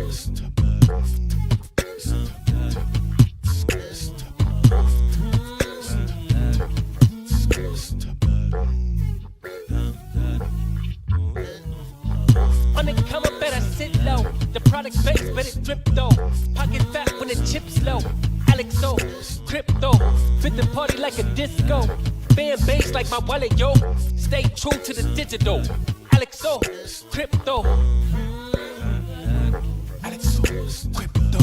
On the come up, better sit low. The product base, better drip though. Pocket fat when the chips low. AlexOCrypto, fit the party like a disco. Fan base like my wallet, yo. Stay true to the digital. AlexOCrypto. AlexOCrypto.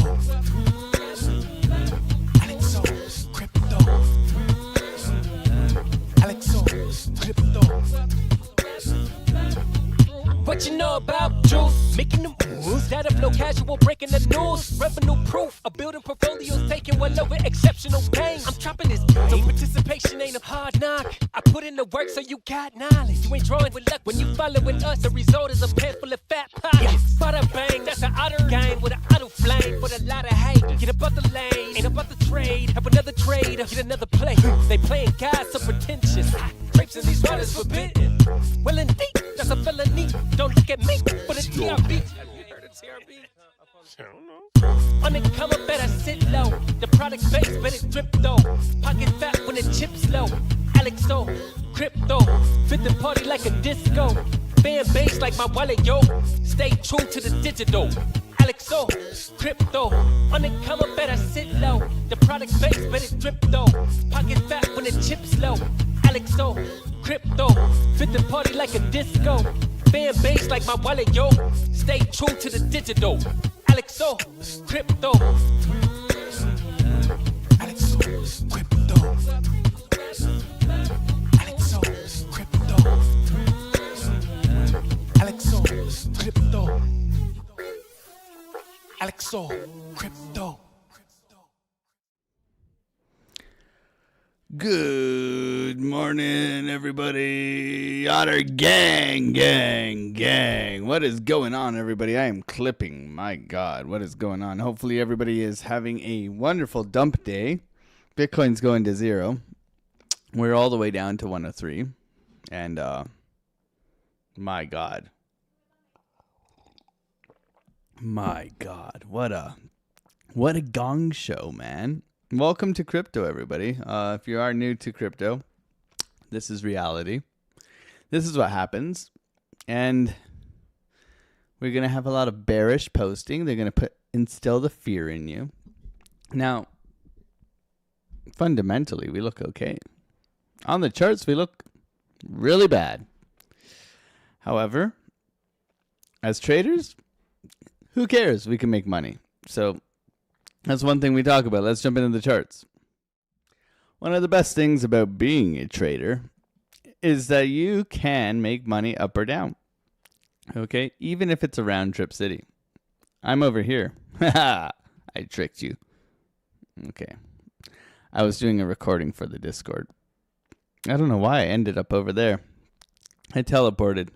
AlexOCrypto. AlexOCrypto. What you know about juice? Making the moves, data flow casual, breaking the news. Revenue proof, a building portfolios taking well over exceptional gain. I'm trapping this game, so participation ain't a hard knock. I put in the work so you got knowledge. You ain't drawing with luck when you following us. The result is a pair full of fat pockets. Bada bang, that's an utter game with an auto flame. With a lot of hate, get about the lane, ain't about the trade. Have another trade, get another play. They playing God so pretentious. Grapes in these waters forbidden. Well indeed, that's a felony. Don't look at me for the TRB. Have you heard of TRB? I don't know. On the come up, better sit low. The product base, better drip though. Pocket fat when the chips low. AlexOCrypto, fit the party like a disco. Fan base like my wallet, yo. Stay true to the digital. AlexOCrypto, on the come up, better sit low. The product base, better drip though. Pocket fat when the chips low. AlexOCrypto, fit the party like a disco. Fan base like my wallet, yo. Stay true to the digital. AlexOCrypto. AlexOCrypto. AlexOCrypto. AlexOCrypto. AlexOCrypto. Good morning, everybody. Otter gang. What is going on, everybody? I am clipping. My God, what is going on? Hopefully, everybody is having a wonderful dump day. Bitcoin's going to zero. We're all the way down to 103. And, my God. My God, what a gong show, man. Welcome to crypto, everybody. If you are new to crypto, this is reality. This is what happens. And we're going to have a lot of bearish posting. They're going to instill the fear in you. Now, fundamentally, we look okay. On the charts, we look really bad. However, as traders, who cares? We can make money. So that's one thing we talk about. Let's jump into the charts. One of the best things about being a trader is that you can make money up or down. Okay? Even if it's a round trip city. I'm over here. I tricked you. Okay. I was doing a recording for the Discord. I don't know why I ended up over there. I teleported.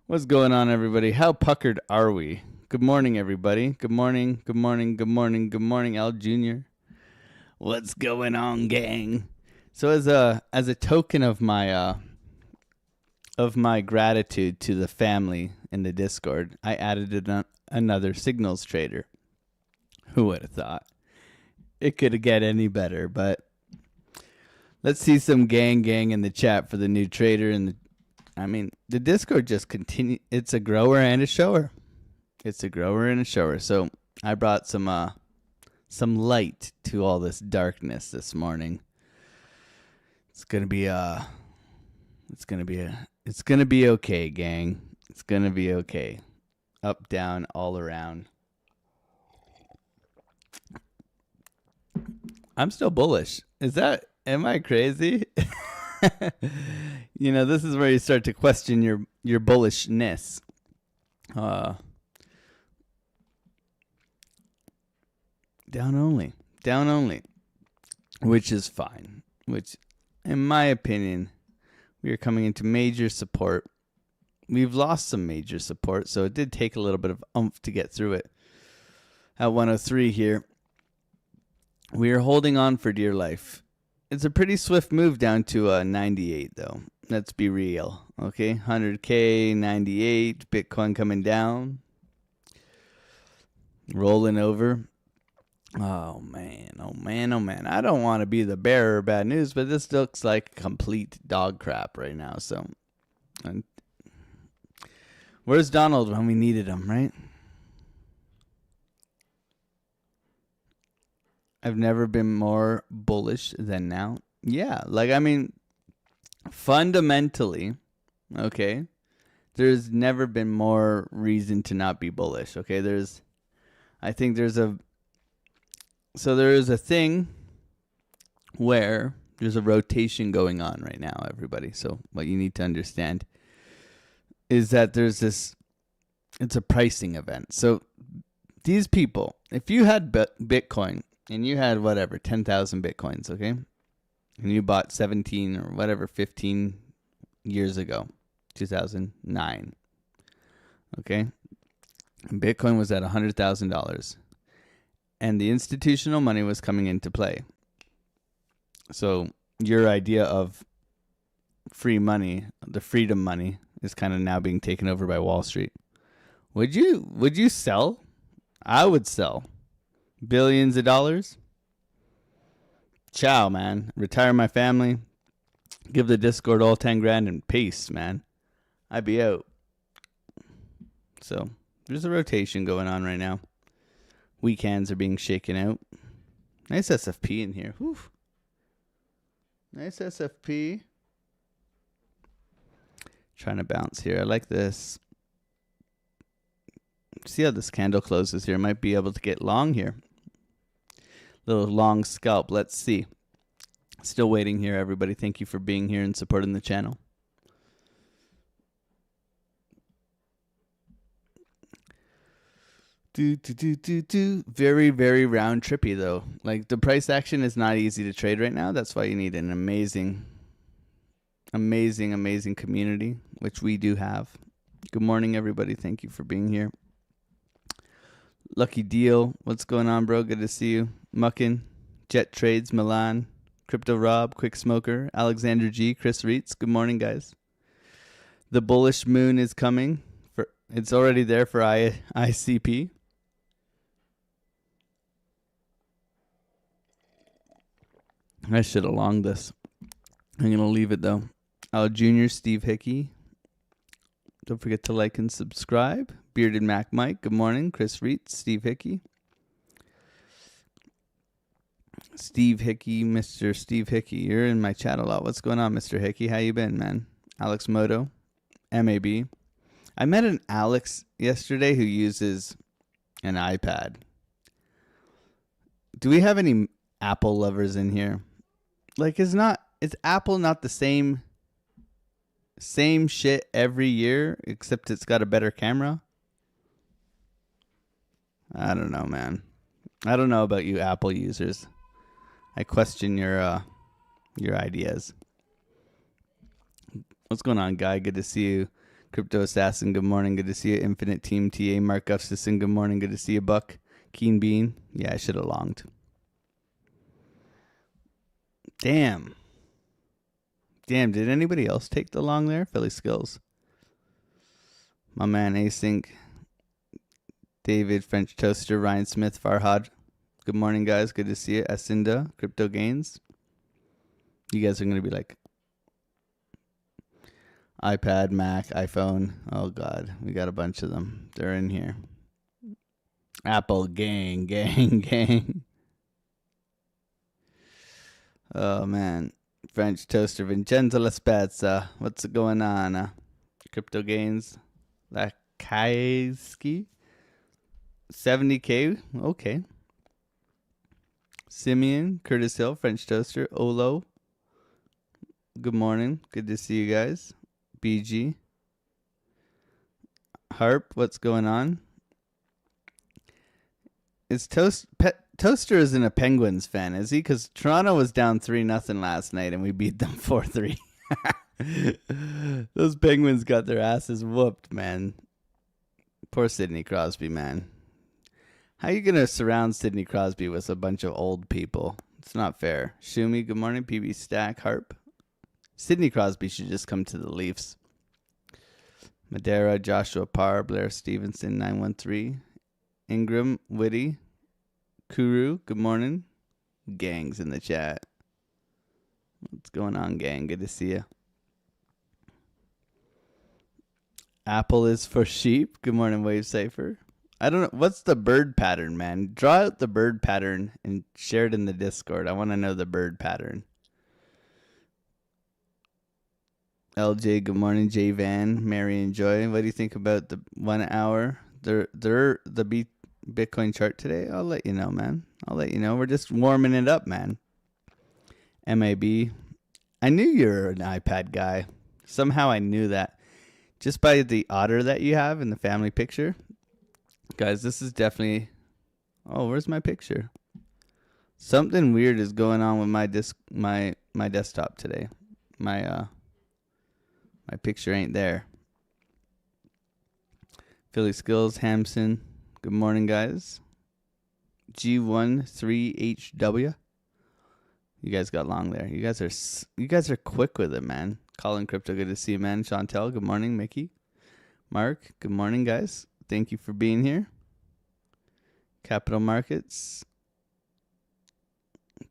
What's going on, everybody? How puckered are we? Good morning, everybody. Good morning, Al Jr. What's going on, gang? So as a token of my gratitude to the family in the Discord, I added another signals trader. Who would have thought? It could get any better, but let's see some gang in the chat for the new trader. And the Discord just continue. It's a grower and a shower. So I brought some light to all this darkness this morning. It's gonna be okay, gang. It's gonna be okay. Up, down, all around. I'm still bullish. Am I crazy? This is where you start to question your bullishness. Down only, which is fine. Which, in my opinion, we are coming into major support. We've lost some major support, so it did take a little bit of oomph to get through it. At 103 here, we are holding on for dear life. It's a pretty swift move down to 98, though. Let's be real, okay? 100K, 98, Bitcoin coming down. rolling over. Oh man, oh man, oh man. I don't want to be the bearer of bad news, but this looks like complete dog crap right now. So, and where's Donald when we needed him, right? I've never been more bullish than now. Yeah, like, I mean, fundamentally, okay, there's never been more reason to not be bullish, okay? There is a thing where there's a rotation going on right now, everybody. So what you need to understand is that it's a pricing event. So these people, if you had Bitcoin and you had 10,000 Bitcoins, okay? And you bought 17 or 15 years ago, 2009, okay? And Bitcoin was at $100,000. And the institutional money was coming into play. So your idea of free money, the freedom money, is kind of now being taken over by Wall Street. Would you sell? I would sell billions of dollars. Ciao, man. Retire my family. Give the Discord all 10 grand and peace, man. I'd be out. So there's a rotation going on right now. Weak hands are being shaken out. Nice SFP in here. Whew. Nice SFP. Trying to bounce here. I like this. See how this candle closes here. Might be able to get long here. Little long scalp. Let's see. Still waiting here, everybody. Thank you for being here and supporting the channel. Very, very round trippy though. Like, the price action is not easy to trade right now. That's why you need an amazing community, which we do have. Good morning, everybody. Thank you for being here. Lucky Deal, what's going on, bro? Good to see you. Muckin, Jet Trades, Milan, Crypto Rob, Quick Smoker, Alexander G, Chris Reitz. Good morning, guys. The bullish moon is coming. It's already there for ICP. I should have longed this. I'm going to leave it, though. Al Jr., Steve Hickey. Don't forget to like and subscribe. Bearded Mac Mike, good morning. Chris Reitz, Steve Hickey. Steve Hickey, Mr. Steve Hickey. You're in my chat a lot. What's going on, Mr. Hickey? How you been, man? Alex Moto, MAB. I met an Alex yesterday who uses an iPad. Do we have any Apple lovers in here? Like, is Apple not the same shit every year, except it's got a better camera? I don't know, man. I don't know about you Apple users. I question your ideas. What's going on, Guy? Good to see you. Crypto Assassin, good morning. Good to see you. Infinite Team TA, Mark Gustafson, good morning. Good to see you, Buck. Keen Bean. Yeah, I should have longed. Damn, did anybody else take the long there? Philly Skills. My man Async. David, French Toaster, Ryan Smith, Farhad. Good morning, guys. Good to see you. Asinda, Crypto Gains. You guys are going to be like iPad, Mac, iPhone. Oh, God. We got a bunch of them. They're in here. Apple gang. Oh, man. French Toaster, Vincenzo La Spezza. What's going on? Crypto Gains. Lakaiski. 70K. Okay. Simeon, Curtis Hill, French Toaster, Olo. Good morning. Good to see you guys. BG. Harp, what's going on? Is Toaster isn't a Penguins fan, is he? Because Toronto was down 3-0 last night and we beat them 4-3. Those Penguins got their asses whooped, man. Poor Sidney Crosby, man. How you going to surround Sidney Crosby with a bunch of old people? It's not fair. Shumi, good morning. PB Stack, Harp. Sidney Crosby should just come to the Leafs. Madeira, Joshua Parr, Blair Stevenson, 913. Ingram, Witty, Kuru, good morning. Gang's in the chat. What's going on, gang? Good to see you. Apple is for sheep. Good morning, Wave Cypher. I don't know. What's the bird pattern, man? Draw out the bird pattern and share it in the Discord. I want to know the bird pattern. LJ, good morning. J Van, Mary and Joy. What do you think about the 1 hour? The Bitcoin chart today? I'll let you know, man. I'll let you know. We're just warming it up, man. MAB. I knew you were an iPad guy. Somehow I knew that. Just by the otter that you have in the family picture. Guys, this is definitely... Oh, where's my picture? Something weird is going on with my desktop today. My picture ain't there. Philly Skills, Hamson. Good morning, guys. G13HW. You guys got long there. You guys are quick with it, man. Colin Crypto, good to see you, man. Chantel, good morning. Mickey. Mark, good morning, guys. Thank you for being here. Capital Markets.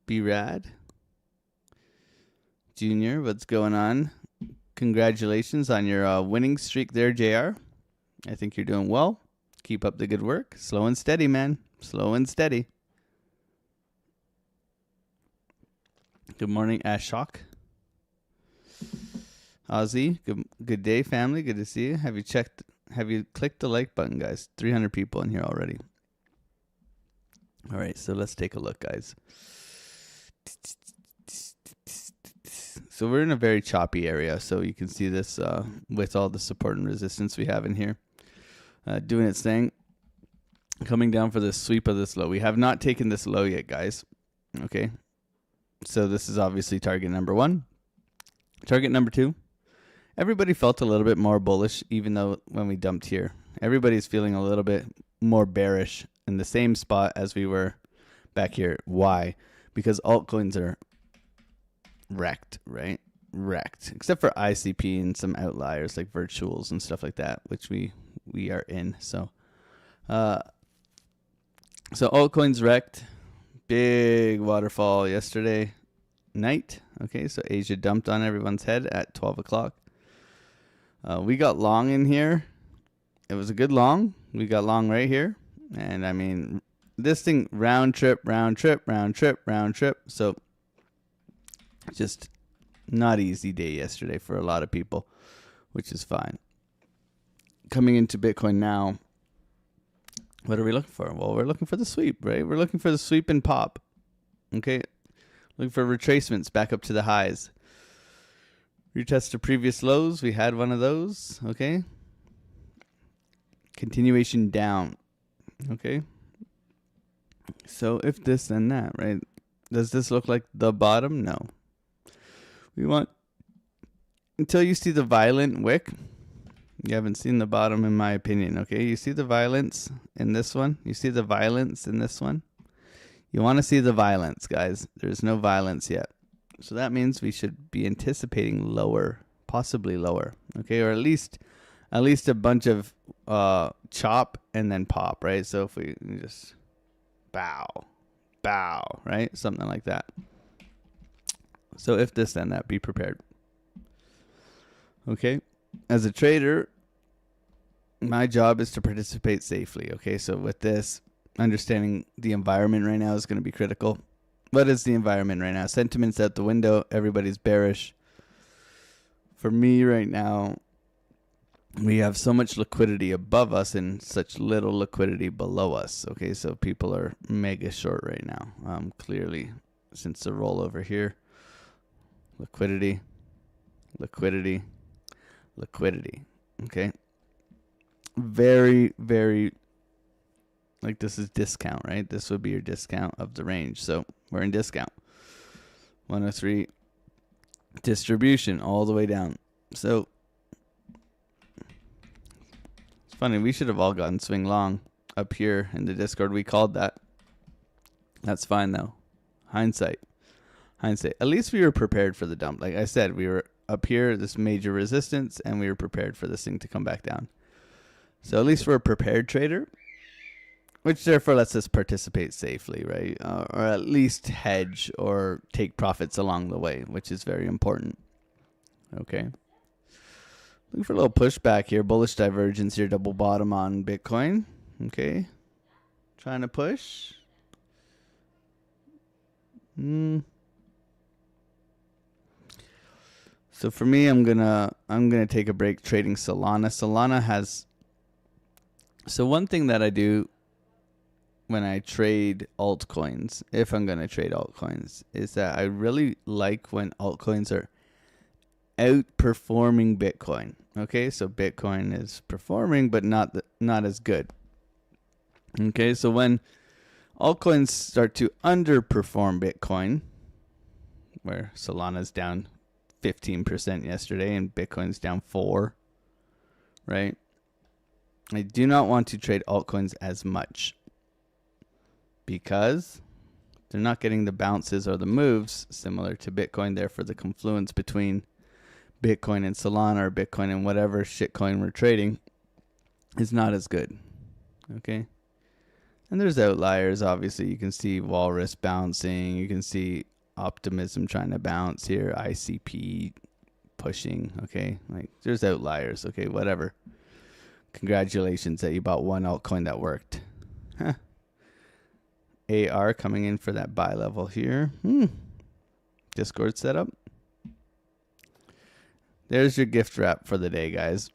B-Rad. Junior, what's going on? Congratulations on your winning streak there, JR. I think you're doing well. Keep up the good work. Slow and steady, man. Slow and steady. Good morning, Ashok. Ozzy, good day, family. Good to see you. Have you clicked the like button, guys? 300 people in here already. All right, so let's take a look, guys. So we're in a very choppy area, so you can see this with all the support and resistance we have in here. Doing its thing. Coming down for the sweep of this low. We have not taken this low yet, guys. Okay. So this is obviously target number 1. Target number 2. Everybody felt a little bit more bullish, even though when we dumped here. Everybody's feeling a little bit more bearish in the same spot as we were back here. Why? Because altcoins are wrecked, right? Wrecked. Except for ICP and some outliers like virtuals and stuff like that, which we are in. So altcoins wrecked. Big waterfall yesterday night. Okay, so Asia dumped on everyone's head at 12 o'clock. We got long in here. It was a good long. We got long right here. And I mean, this thing round trip. So just not easy day yesterday for a lot of people, which is fine. Coming into Bitcoin now, what are we looking for? Well, we're looking for the sweep, right? We're looking for the sweep and pop. Okay. Looking for retracements back up to the highs. Retest to previous lows. We had one of those. Okay. Continuation down. Okay. So if this, then that, right? Does this look like the bottom? No. We want, until you see the violent wick, you haven't seen the bottom in my opinion, okay? You see the violence in this one? You see the violence in this one? You want to see the violence, guys. There's no violence yet. So that means we should be anticipating lower, possibly lower, okay? Or at least a bunch of chop and then pop, right? So if we just bow, right? Something like that. So if this, then that, be prepared. Okay? As a trader, my job is to participate safely, okay? So with this, understanding the environment right now is going to be critical. What is the environment right now? Sentiment's out the window. Everybody's bearish. For me right now, we have so much liquidity above us and such little liquidity below us, okay? So people are mega short right now, clearly, since the rollover here. Liquidity, okay? Very, very, like this is discount, right? This would be your discount of the range. So we're in discount. 103 distribution all the way down. So it's funny. We should have all gotten swing long up here in the Discord. We called that. That's fine though. Hindsight. At least we were prepared for the dump. Like I said, we were up here, this major resistance, and we were prepared for this thing to come back down. So at least we're a prepared trader. which therefore lets us participate safely, right? Or at least hedge or take profits along the way, which is very important. Okay. Looking for a little pushback here. Bullish divergence here. Double bottom on Bitcoin. Okay. Trying to push. So for me, I'm gonna take a break trading Solana. Solana has. So one thing that I do when I trade altcoins, if I'm gonna trade altcoins, is that I really like when altcoins are outperforming Bitcoin. Okay, so Bitcoin is performing, but not as good. Okay, so when altcoins start to underperform Bitcoin, where Solana's down 15% yesterday and Bitcoin's down 4%, right? I do not want to trade altcoins as much because they're not getting the bounces or the moves similar to Bitcoin. Therefore, the confluence between Bitcoin and Solana or Bitcoin and whatever shitcoin we're trading is not as good. Okay? And there's outliers, obviously. You can see Walrus bouncing. You can see Optimism trying to bounce here. ICP pushing. Okay? Like, there's outliers. Okay? Whatever. Congratulations that you bought one altcoin that worked. Huh. AR coming in for that buy level here. Discord setup. There's your gift wrap for the day, guys.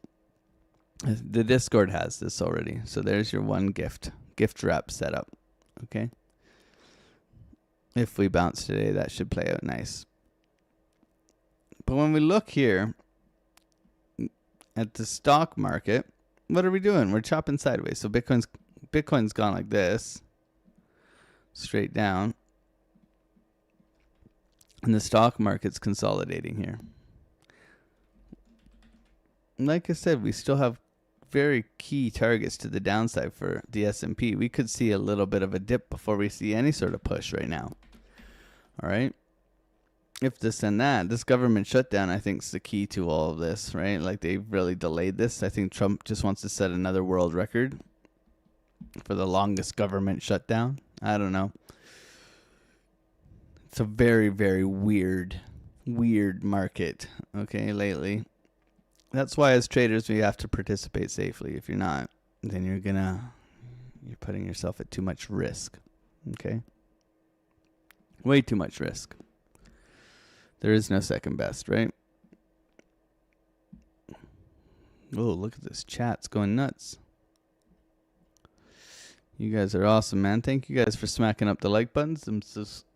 The Discord has this already. So there's your one gift wrap setup. Okay. If we bounce today, that should play out nice. But when we look here at the stock market, what are we doing? We're chopping sideways. So Bitcoin's gone like this. Straight down. And the stock market's consolidating here. Like I said, we still have very key targets to the downside for the S&P. We could see a little bit of a dip before we see any sort of push right now. All right. If this and that, this government shutdown, I think, is the key to all of this, right? Like, they've really delayed this. I think Trump just wants to set another world record for the longest government shutdown. I don't know. It's a very, very weird market, okay, lately. That's why as traders we have to participate safely. If you're not, then you're putting yourself at too much risk. Okay? Way too much risk. There is no second best, right? Oh, look at this chat. It's going nuts. You guys are awesome, man. Thank you guys for smacking up the like buttons and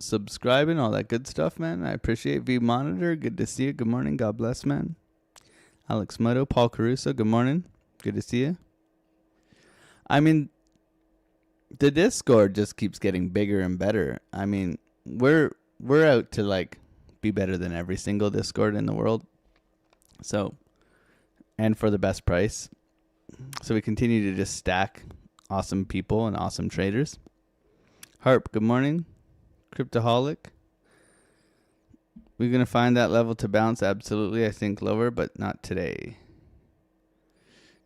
subscribing, all that good stuff, man. I appreciate V Monitor. Good to see you. Good morning. God bless, man. Alex Moto, Paul Caruso, good morning. Good to see you. I mean, the Discord just keeps getting bigger and better. I mean, we're out to like be better than every single Discord in the world. So, and for the best price. So we continue to just stack awesome people and awesome traders. Harp, good morning. Cryptoholic. We're going to find that level to bounce. Absolutely. I think lower, but not today.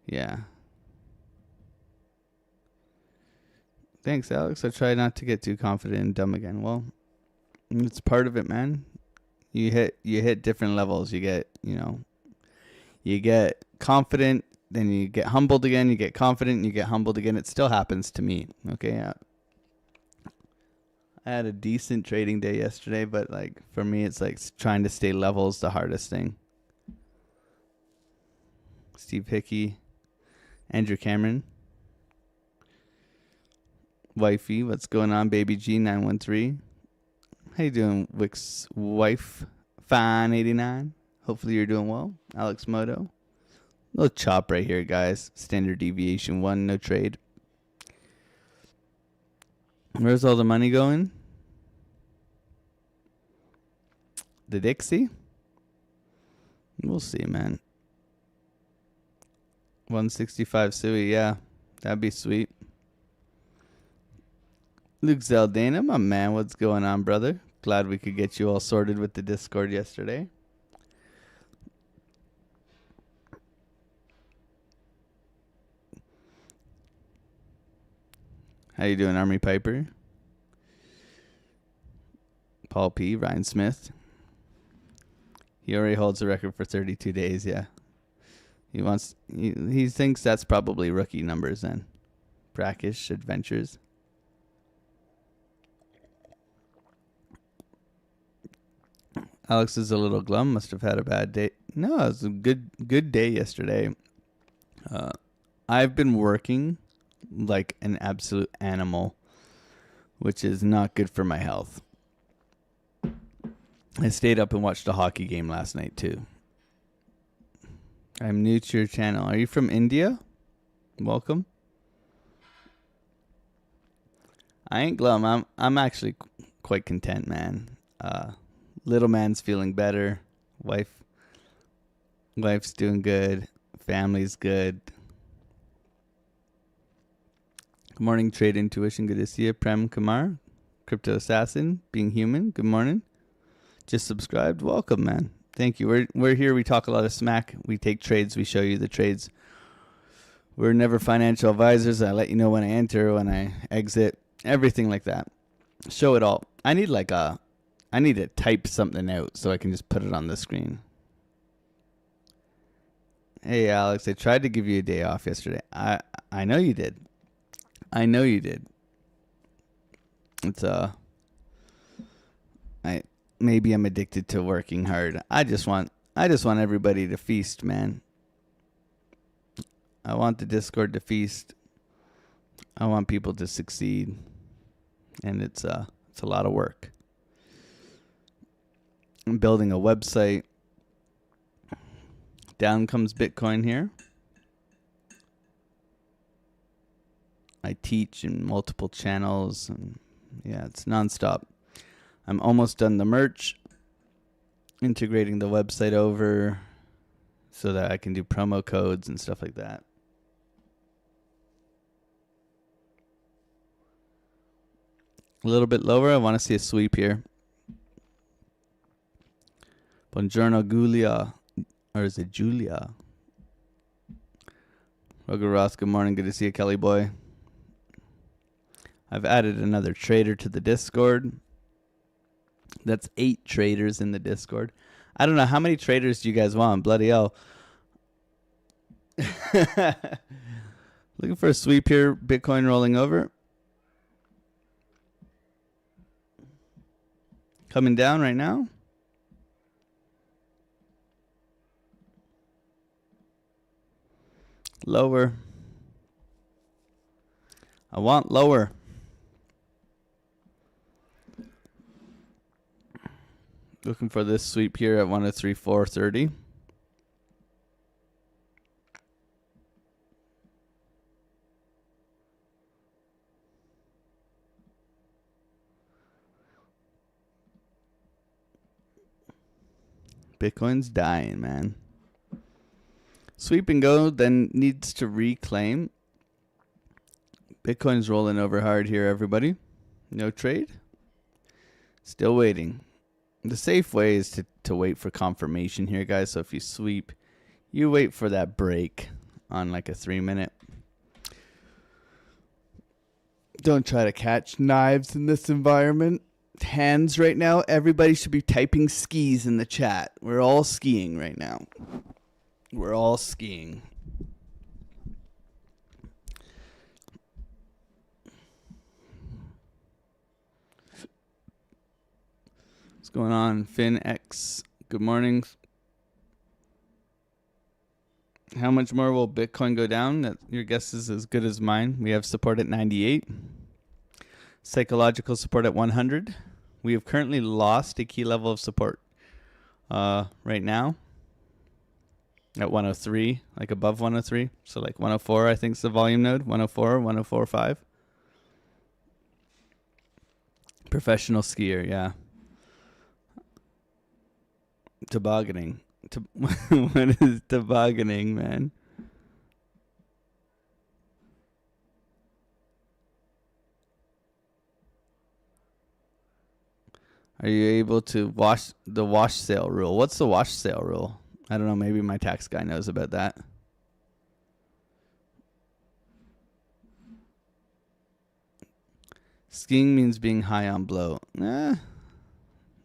Yeah. Thanks, Alex. I try not to get too confident and dumb again. Well, it's part of it, man. You hit different levels. You get confident, then you get humbled again. You get confident, and you get humbled again. It still happens to me. Okay. I had a decent trading day yesterday, but like for me, it's like trying to stay level is the hardest thing. Steve Hickey, Andrew Cameron, Wifey, what's going on? Baby G913. How you doing, Wix wife? Fine 89. Hopefully you're doing well. Alex Moto. Little chop right here, guys. Standard deviation 1, no trade. Where's all the money going? The Dixie? We'll see, man. 165 Sui, yeah. That'd be sweet. Luke Zeldana, my man, what's going on, brother? Glad we could get you all sorted with the Discord yesterday. How you doing, Army Piper? Paul P. Ryan Smith. He already holds the record for 32 days. Yeah. He thinks that's probably rookie numbers then. Brackish Adventures. Alex is a little glum. Must have had a bad day. No, it was a good day yesterday. I've been working like an absolute animal, which is not good for my health. I stayed up and watched a hockey game last night too. I'm new to your channel. Are you from India? Welcome. I ain't glum. I'm actually quite content, man. Little man's feeling better. Wife's doing good. Family's good. Good morning, Trade Intuition. Good to see you. Prem Kumar, Crypto Assassin, Being Human. Good morning. Just subscribed. Welcome, man. Thank you. We're here. We talk a lot of smack. We take trades. We show you the trades. We're never financial advisors. I let you know when I enter, when I exit, everything like that. Show it all. I need to type something out so I can just put it on the screen. Hey, Alex, I tried to give you a day off yesterday. I know you did. I know you did. It's maybe I'm addicted to working hard. I just want everybody to feast, man. I want the Discord to feast. I want people to succeed. And it's a lot of work. I'm building a website. Down comes Bitcoin here. I teach in multiple channels, and yeah, it's nonstop. I'm almost done the merch, integrating the website over so that I can do promo codes and stuff like that. A little bit lower. I want to see a sweep here. Buongiorno, Giulia. Or is it Julia? Roger Ross, good morning. Good to see you, Kelly boy. I've added another trader to the Discord. That's 8 traders in the Discord. I don't know. How many traders do you guys want? Bloody hell. Looking for a sweep here. Bitcoin rolling over. Coming down right now. Lower. I want lower. Looking for this sweep here at 103.430. Bitcoin's dying, man. Sweep and go, then needs to reclaim. Bitcoin's rolling over hard here, everybody. No trade. Still waiting. The safe way is to wait for confirmation here, guys. So if you sweep, you wait for that break on like a 3-minute. Don't try to catch knives in this environment. Hands right now. Everybody should be typing skis in the chat. We're all skiing right now. We're all skiing. What's going on? FinX, good morning. How much more will Bitcoin go down? Your guess is as good as mine. We have support at 98. Psychological support at 100. We have currently lost a key level of support right now at 103, like above 103. So like 104, I think is the volume node. 104, 104.5. Professional skier, yeah. Tobogganing. What is tobogganing, man? Are you able to wash the wash sale rule? What's the wash sale rule? I don't know. Maybe my tax guy knows about that. Skiing means being high on blow. Not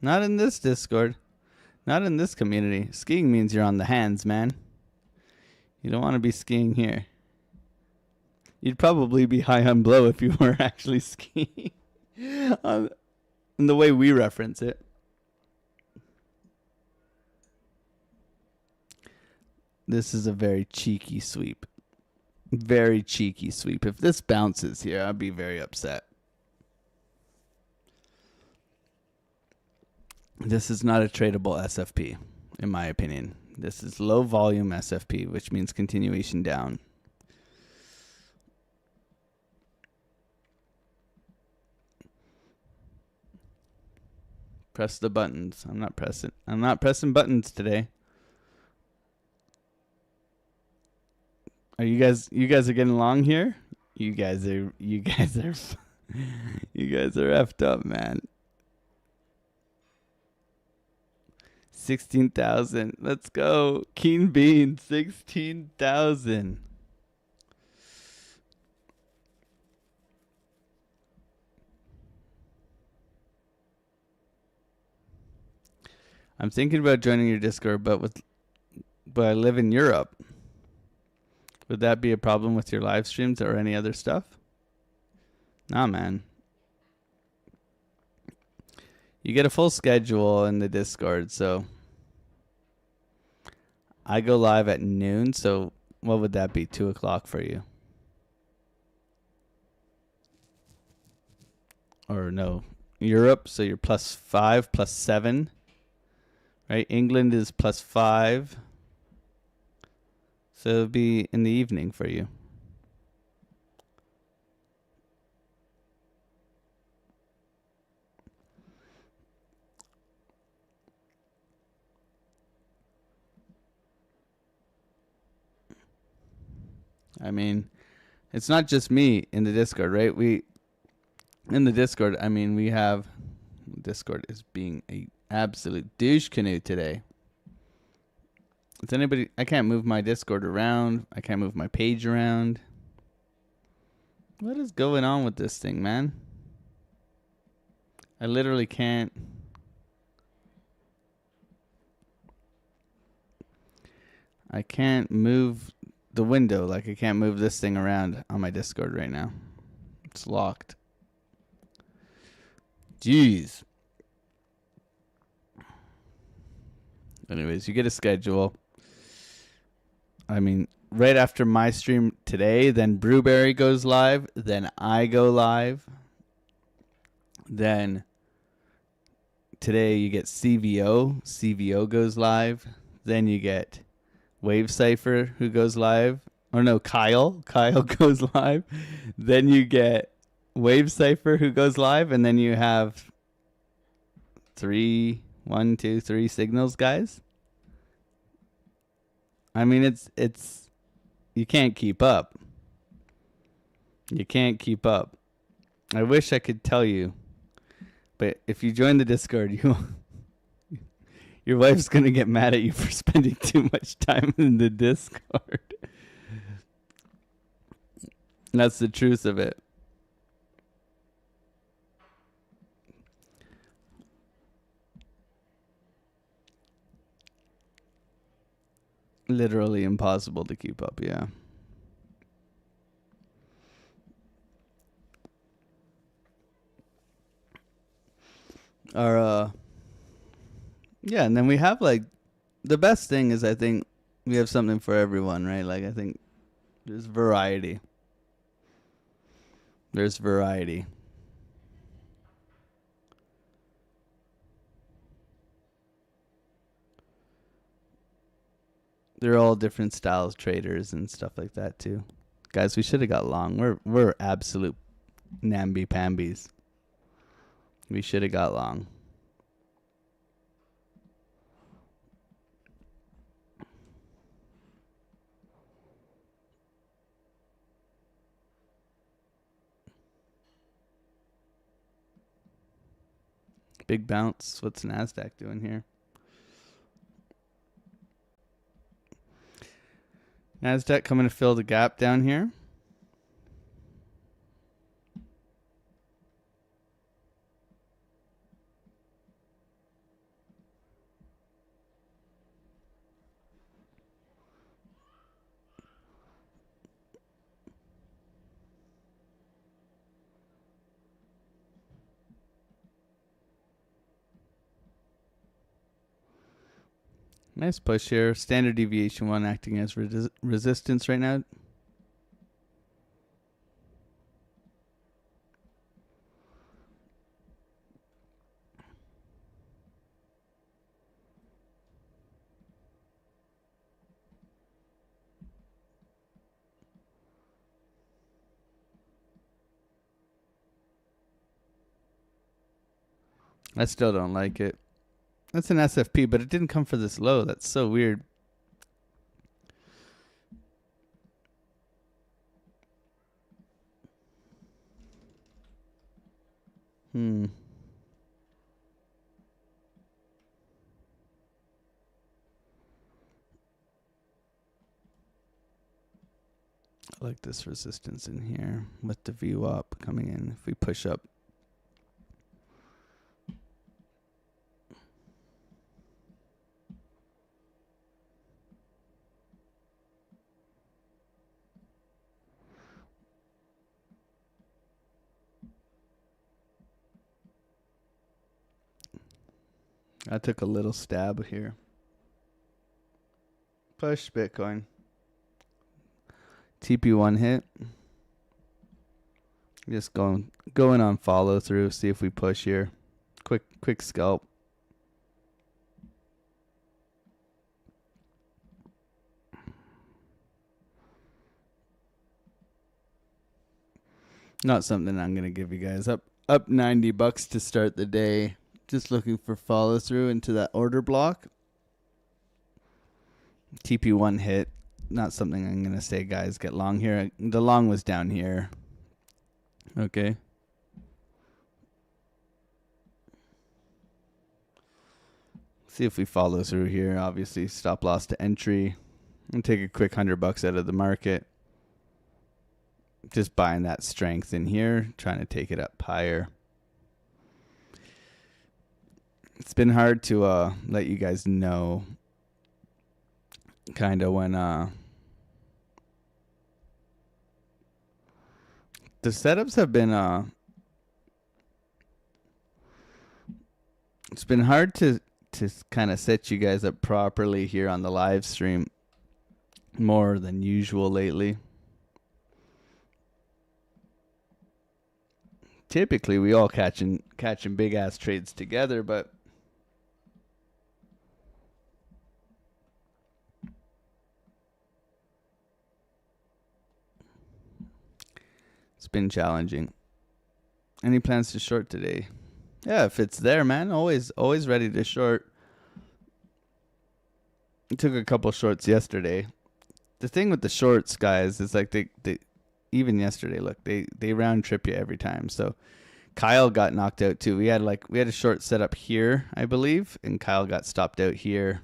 in this Discord. Not in this community. Skiing means you're on the hands, man. You don't want to be skiing here. You'd probably be high on blow if you were actually skiing. In the way we reference it. This is a very cheeky sweep. Very cheeky sweep. If this bounces here, I'd be very upset. This is not a tradable SFP, in my opinion. This is low volume SFP, which means continuation down. Press the buttons. I'm not pressing buttons today. Are you guys are getting along here? You guys are effed up, man. 16,000. Let's go. Keen Bean, 16,000. I'm thinking about joining your Discord, but I live in Europe. Would that be a problem with your live streams or any other stuff? Nah, man. You get a full schedule in the Discord, so I go live at noon, so what would that be? 2 o'clock for you? Or no, Europe, so you're +5, +7. Right? England is +5. So it'll be in the evening for you. I mean, it's not just me in the Discord, right? In the Discord, I mean, we have... Discord is being a absolute douche canoe today. Is anybody... I can't move my Discord around. I can't move my page around. What is going on with this thing, man? I literally can't... I can't move the window. Like, I can't move this thing around on my Discord right now. It's locked. Jeez. Anyways, you get a schedule. I mean, right after my stream today, then Brewberry goes live, then I go live. Then today you get CVO. CVO goes live. Then you get Wave Cypher who goes live. Or no, Kyle. Kyle goes live. Then you get Wave Cypher who goes live, and then you have 3 signals, guys. I mean, it's you can't keep up. You can't keep up. I wish I could tell you, but if you join the Discord, your wife's gonna get mad at you for spending too much time in the Discord. That's the truth of it. Literally impossible to keep up, yeah. Yeah, and then we have, like, the best thing is I think we have something for everyone, right? Like, I think there's variety. There's variety. They're all different styles traders and stuff like that too. Guys, we should have got long. We're absolute namby-pambies. We should have got long. Big bounce. What's NASDAQ doing here? NASDAQ coming to fill the gap down here. Nice push here. Standard deviation 1 acting as resistance right now. I still don't like it. That's an SFP, but it didn't come for this low. That's so weird. I like this resistance in here with the view up coming in. If we push up. I took a little stab here. Push Bitcoin. TP1 hit. Just going on follow through. See if we push here. Quick scalp. Not something I'm gonna give you guys. Up $90 to start the day. Just looking for follow through into that order block. TP1 hit. Not something I'm going to say, guys, get long here. The long was down here. Okay. See if we follow through here. Obviously, stop loss to entry. And take a quick $100 out of the market. Just buying that strength in here. Trying to take it up higher. It's been hard to let you guys know kind of when the setups have been it's been hard to kind of set you guys up properly here on the live stream more than usual lately. Typically we all catching big ass trades together, but it's been challenging. Any plans to short today? Yeah, if it's there, man, always ready to short. I took a couple shorts yesterday. The thing with the shorts, guys, is like they even yesterday, look, they round trip you every time. So Kyle got knocked out too. We had a short set up here, I believe, and Kyle got stopped out here.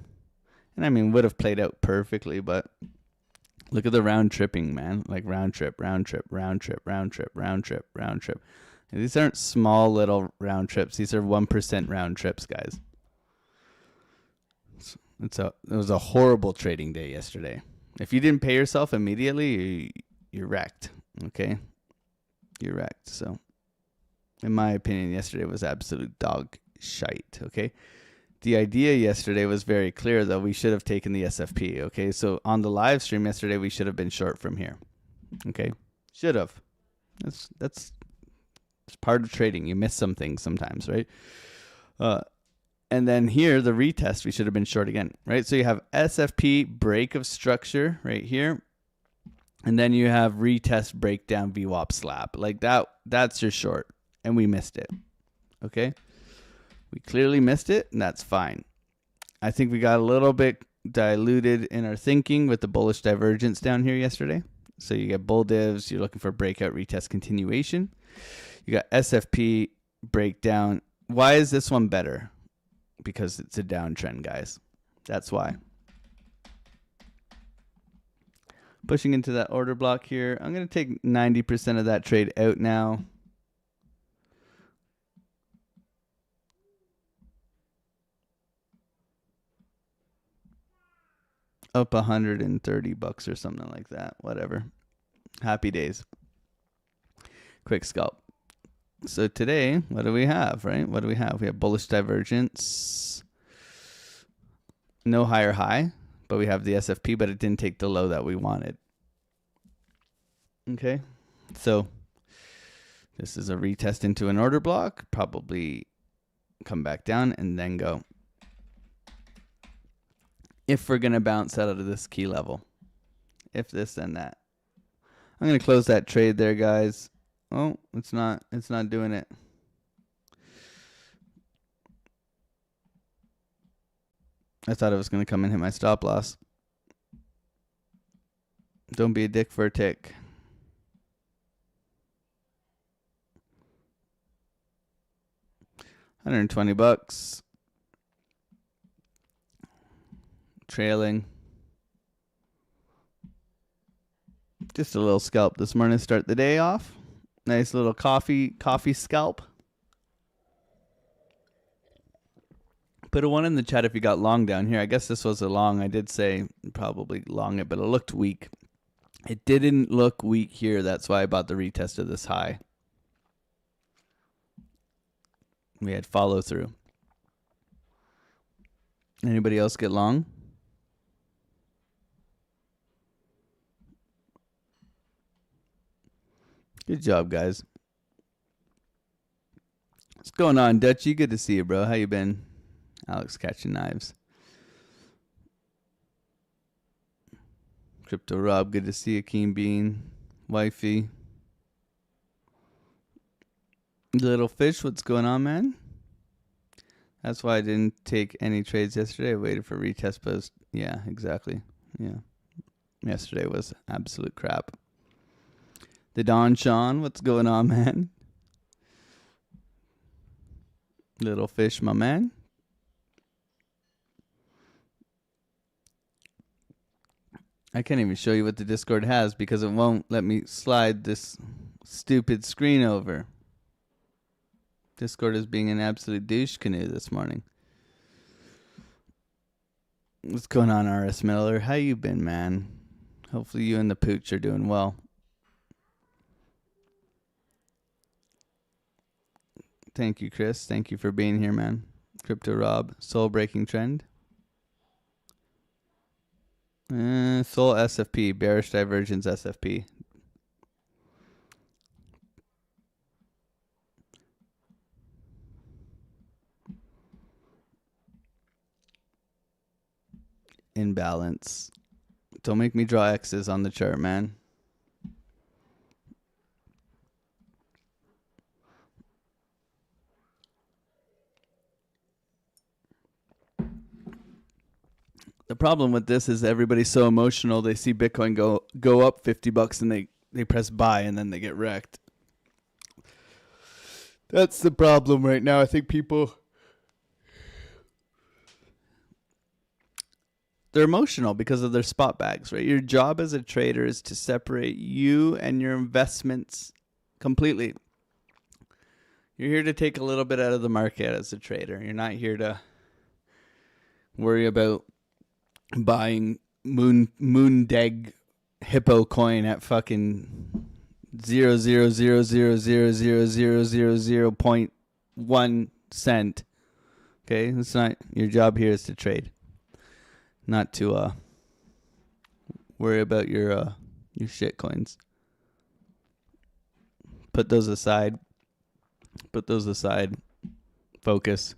And I mean, would have played out perfectly, but look at the round tripping, man. Like round trip. And these aren't small little round trips. These are 1% round trips, guys. It was a horrible trading day yesterday. If you didn't pay yourself immediately, you're wrecked. Okay? You're wrecked. So, in my opinion, yesterday was absolute dog shite. Okay? The idea yesterday was very clear, though. We should have taken the SFP, okay? So on the live stream yesterday, we should have been short from here, okay? Should have. That's part of trading. You miss some things sometimes, right? And then here, the retest, we should have been short again, right? So you have SFP break of structure right here, and then you have retest breakdown VWAP slap. Like that's your short, and we missed it, okay? We clearly missed it, and that's fine. I think we got a little bit diluted in our thinking with the bullish divergence down here yesterday. So you get bull divs, you're looking for breakout, retest, continuation. You got SFP breakdown. Why is this one better? Because it's a downtrend, guys. That's why. Pushing into that order block here. I'm going to take 90% of that trade out now. Up $130 or something like that. Whatever. Happy days. Quick scalp. So today, what do we have, right? What do we have? We have bullish divergence. no higher high, but we have the SFP, but it didn't take the low that we wanted. Okay, so this is a retest into an order block, probably come back down and then go. If we're going to bounce out of this key level. If this, then that. I'm going to close that trade there, guys. Oh, it's not doing it. I thought it was going to come and hit my stop loss. Don't be a dick for a tick. $120. Trailing. Just a little scalp this morning to start the day off. Nice little coffee scalp. Put a 1 in the chat if you got long down here. I guess this was a long. I did say probably long it, but it looked weak. It didn't look weak here. That's why I bought the retest of this high. We had follow through. Anybody else get long? Good job, guys. What's going on, Dutchy? Good to see you, bro. How you been? Alex catching knives. Crypto Rob, good to see you. Keen Bean, Wifey. Little Fish, what's going on, man? That's why I didn't take any trades yesterday. I waited for retest post. Yeah, exactly. Yeah. Yesterday was absolute crap. The Don Sean, what's going on, man? Little Fish, my man. I can't even show you what the Discord has because it won't let me slide this stupid screen over. Discord is being an absolute douche canoe this morning. What's going on, RS Miller? How you been, man? Hopefully you and the pooch are doing well. Thank you, Chris. Thank you for being here, man. Crypto Rob, soul breaking trend. Soul SFP, bearish divergence SFP. Imbalance. Don't make me draw X's on the chart, man. The problem with this is everybody's so emotional. They see Bitcoin go up $50 and they press buy and then they get wrecked. That's the problem right now. I think people, they're emotional because of their spot bags, right? Your job as a trader is to separate you and your investments completely. You're here to take a little bit out of the market as a trader. You're not here to worry about buying Moondeg Hippo coin at fucking 0.1 cent. Okay, that's not your job. Here is to trade, not to worry about your shit coins. Put those aside. Focus,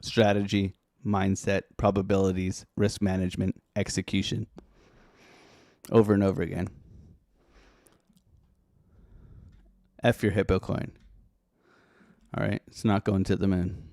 strategy, mindset, probabilities, risk management, execution. Over and over again. F your Hippo coin. All right, it's not going to the moon.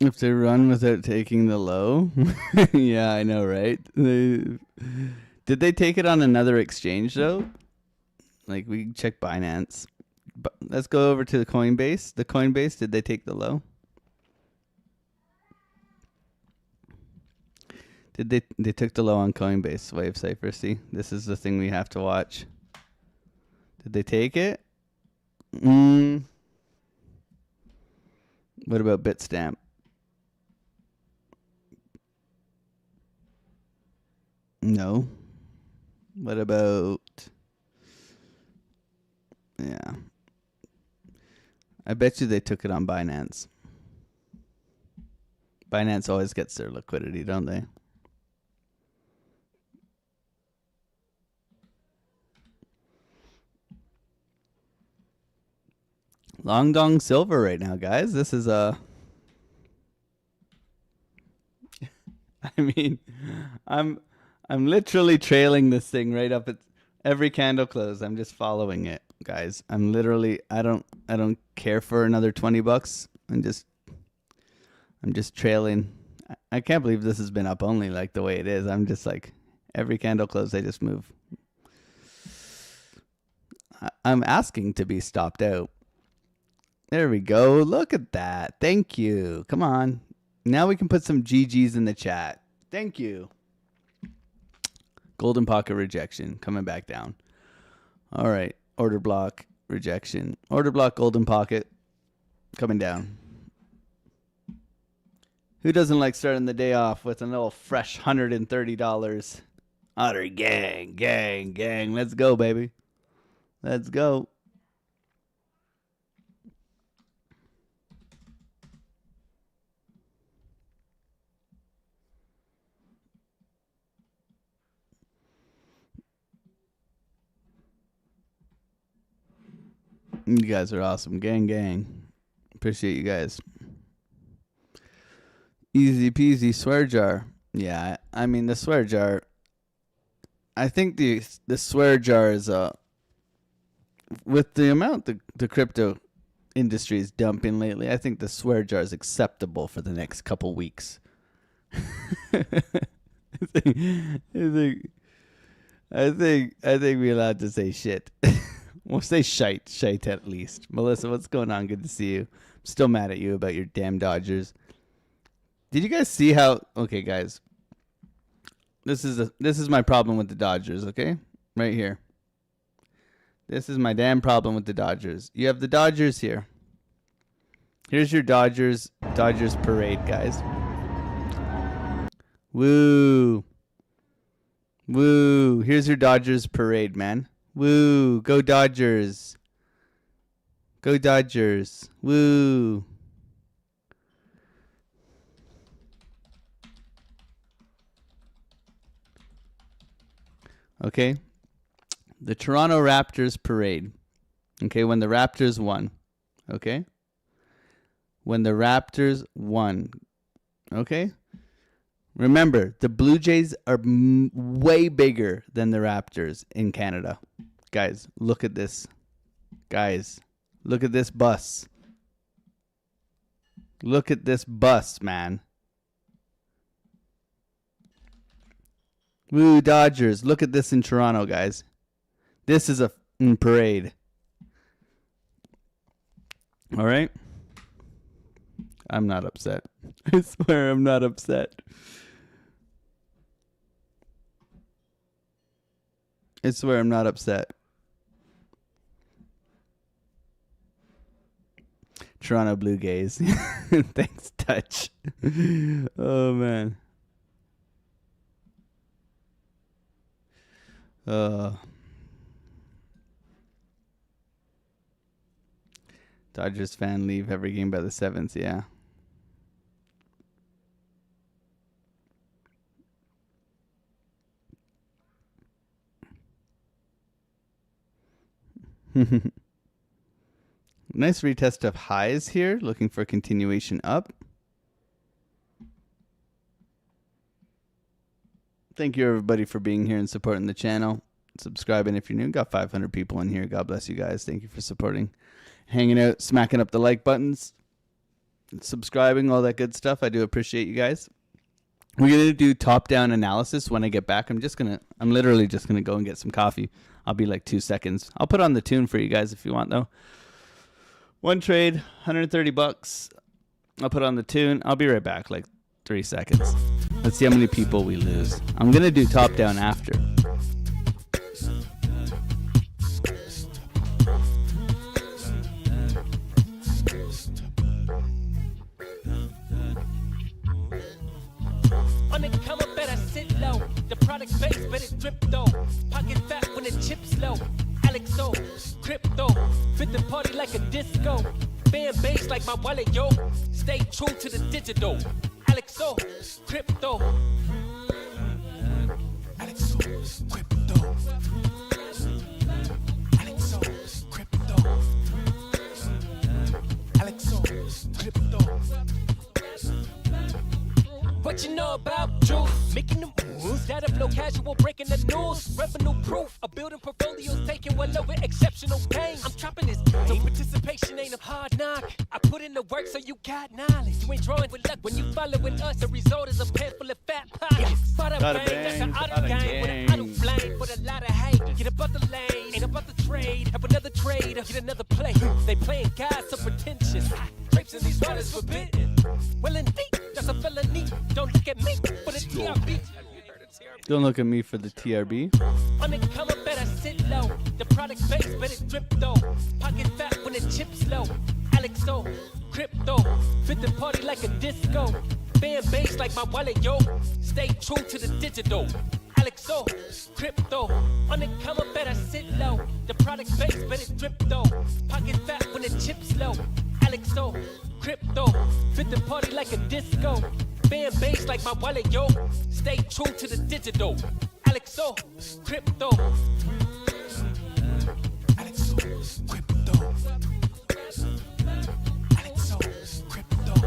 If they run without taking the low? Yeah, I know, right? Did they take it on another exchange, though? Like, we can check Binance. But let's go over to the Coinbase. The Coinbase, did they take the low? They took the low on Coinbase, Wave Cypher. See, this is the thing we have to watch. Did they take it? What about Bitstamp? No. What about... Yeah. I bet you they took it on Binance. Binance always gets their liquidity, don't they? Long Dong Silver right now, guys. This is a... I mean, I'm literally trailing this thing right up at every candle close. I'm just following it, guys. I'm literally... I don't care for another $20. I'm just trailing. I can't believe this has been up only like the way it is. I'm just like, every candle close, I just move. I'm asking to be stopped out. There we go. Look at that. Thank you. Come on. Now we can put some GGs in the chat. Thank you. Golden pocket rejection. Coming back down. All right. Order block rejection. Order block golden pocket. Coming down. Who doesn't like starting the day off with a little fresh $130? Otter gang, gang, gang. Let's go, baby. Let's go. You guys are awesome. Gang, gang. Appreciate you guys. Easy peasy swear jar. Yeah, I mean, the swear jar. I think the swear jar is with the amount the crypto industry is dumping lately, I think the swear jar is acceptable for the next couple weeks. I think we're allowed to say shit. We'll say shite at least. Melissa, what's going on? Good to see you. I'm still mad at you about your damn Dodgers. Did you guys see how? Okay, guys. This is my problem with the Dodgers. Okay, right here. This is my damn problem with the Dodgers. You have the Dodgers here. Here's your Dodgers parade, guys. Woo. Woo. Here's your Dodgers parade, man. Woo. Go Dodgers. Go Dodgers. Woo. Okay. The Toronto Raptors parade. Okay, when the Raptors won. Okay? When the Raptors won. Okay? Remember, the Blue Jays are way bigger than the Raptors in Canada. Guys, look at this. Guys, look at this bus. Look at this bus, man. Woo, Dodgers. Look at this in Toronto, guys. This is a parade. All right? I'm not upset. I swear I'm not upset. I swear I'm not upset. Toronto Blue Jays. Thanks, Touch. Oh, man. Dodgers fan leave every game by the 7th, yeah. Nice retest of highs here. Looking for a continuation up. Thank you, everybody, for being here and supporting the channel. Subscribing if you're new. Got 500 people in here. God bless you guys. Thank you for supporting. Hanging out, smacking up the like buttons. Subscribing, all that good stuff. I do appreciate you guys. We're going to do top-down analysis when I get back. I'm literally just going to go and get some coffee. I'll be like 2 seconds. I'll put on the tune for you guys if you want, though. One trade, $130. I'll put on the tune. I'll be right back, like 3 seconds. Let's see how many people we lose. I'm going to do top-down after. product base, but it drip though. Pocket fat when the chips low. AlexOCrypto, fit the party like a disco. Fan base like my wallet, yo. Stay true to the digital. AlexOCrypto. AlexOCrypto. AlexOCrypto. AlexOCrypto. What you know about juice? Making the moves that'll blow casual, breaking the news. Revenue proof, a building portfolios taking well over exceptional pain. I'm trapping this game, so participation ain't a hard knock. I put in the work so you got knowledge. You ain't drawing with luck when you following us. The result is a pen full of fat pockets. Bada bang, that's an auto game with an auto flame with a lot of hate. Get about the lane, ain't about the trade. Have another trade, get another play. They playing God so pretentious. Drapes in these waters forbidden. Well indeed, that's a felony. Don't look at me for the TRB. Don't look at me for the TRB. On the come up, better sit low. The product base, but it drip though. Pocket fat when the chips low. AlexOCrypto, fit the party like a disco. Fan base like my wallet, yo. Stay true to the digital. AlexOCrypto, on the come up, better sit low. The product base, but it drip though. Pocket fat when the chips low. AlexOCrypto, fit the party like a disco. Fan base like my wallet, yo. Stay true to the digital. AlexOCrypto. AlexOCrypto. AlexOCrypto.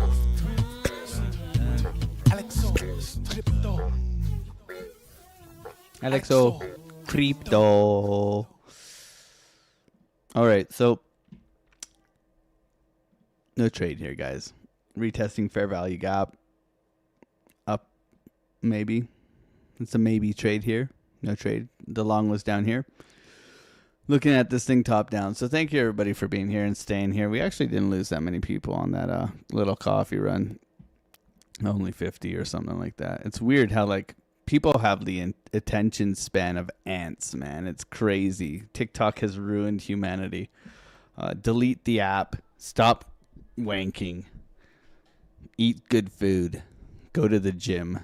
AlexOCrypto. AlexOCrypto. All right, so no trade here, guys. Retesting fair value gap. Up, maybe. It's a maybe trade here. No trade. The long was down here. Looking at this thing top down. So thank you, everybody, for being here and staying here. We actually didn't lose that many people on that little coffee run. Only 50 or something like that. It's weird how, like, people have the attention span of ants, man. It's crazy. TikTok has ruined humanity. Delete the app. Stop wanking. Eat good food. Go to the gym.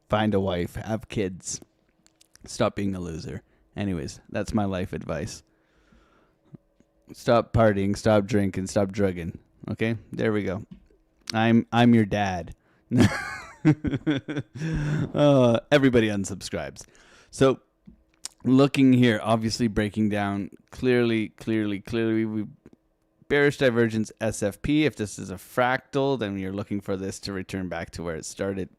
Find a wife. Have kids. Stop being a loser. Anyways, that's my life advice. Stop partying. Stop drinking. Stop drugging. Okay? There we go. I'm your dad. Everybody unsubscribes. So looking here, obviously breaking down clearly, we bearish divergence SFP. If this is a fractal, then you're looking for this to return back to where it started.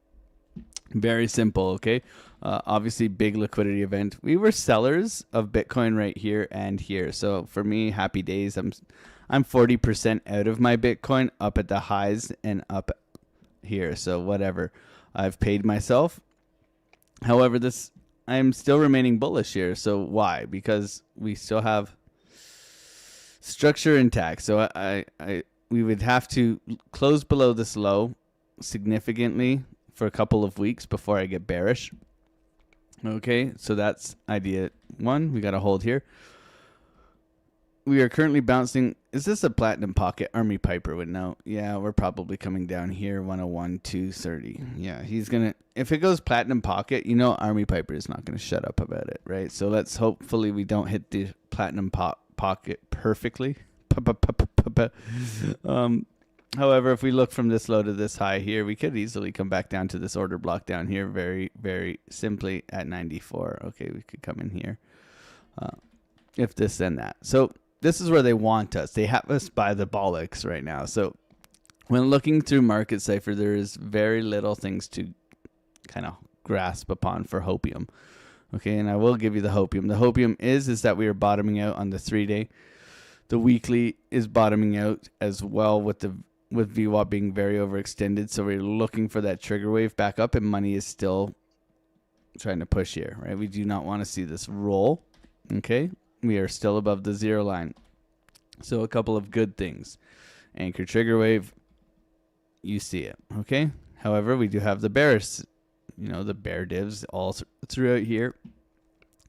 Very simple, okay? Obviously, big liquidity event. We were sellers of Bitcoin right here and here. So for me, happy days. I'm 40% out of my Bitcoin, up at the highs and up here. So whatever. I've paid myself. However, I'm still remaining bullish here. So why? Because we still have structure intact. So we would have to close below this low significantly for a couple of weeks before I get bearish. Okay, so that's idea one. We got to hold here. We are currently bouncing. Is this a platinum pocket? Army Piper would know. Yeah, we're probably coming down here. 101, 230. Yeah, he's going to. If it goes platinum pocket, you know Army Piper is not going to shut up about it, right? So let's hopefully we don't hit the platinum pocket perfectly. However, if we look from this low to this high here, we could easily come back down to this order block down here very, very simply at 94. Okay, we could come in here. If this and that. So this is where they want us. They have us by the bollocks right now. So when looking through Market Cipher, there is very little things to kind of grasp upon for hopium. Okay, and I will give you the hopium. The hopium is that we are bottoming out on the 3-day. The weekly is bottoming out as well with VWAP being very overextended. So we're looking for that trigger wave back up, and money is still trying to push here, right? We do not want to see this roll. Okay, we are still above the zero line. So a couple of good things. Anchor trigger wave, you see it, okay? However, we do have the bearish, the bear divs all throughout here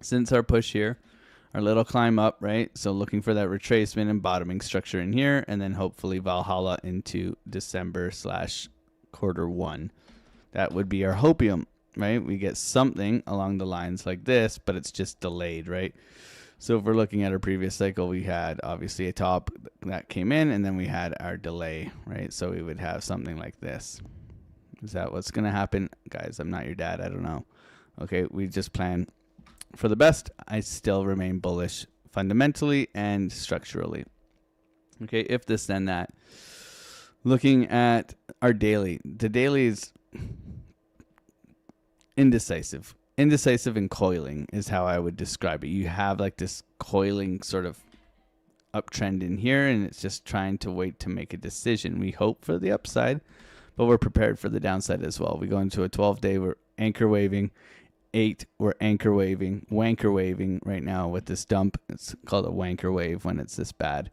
since our push here. Our little climb up, right? So looking for that retracement and bottoming structure in here, and then hopefully Valhalla into December/quarter one. That would be our hopium. right? We get something along the lines like this, but it's just delayed, right? So if we're looking at our previous cycle, we had obviously a top that came in, and then we had our delay, right? So we would have something like this. Is that what's going to happen? Guys, I'm not your dad. I don't know. Okay, we just plan for the best. I still remain bullish fundamentally and structurally. Okay, if this, then that. Looking at our daily. The daily is indecisive. Indecisive and coiling is how I would describe it. You have like this coiling sort of uptrend in here, and it's just trying to wait to make a decision. We hope for the upside, but we're prepared for the downside as well. We go into a 12-day, we're anchor waving. 8, we're anchor waving, wanker waving right now with this dump. It's called a wanker wave when it's this bad.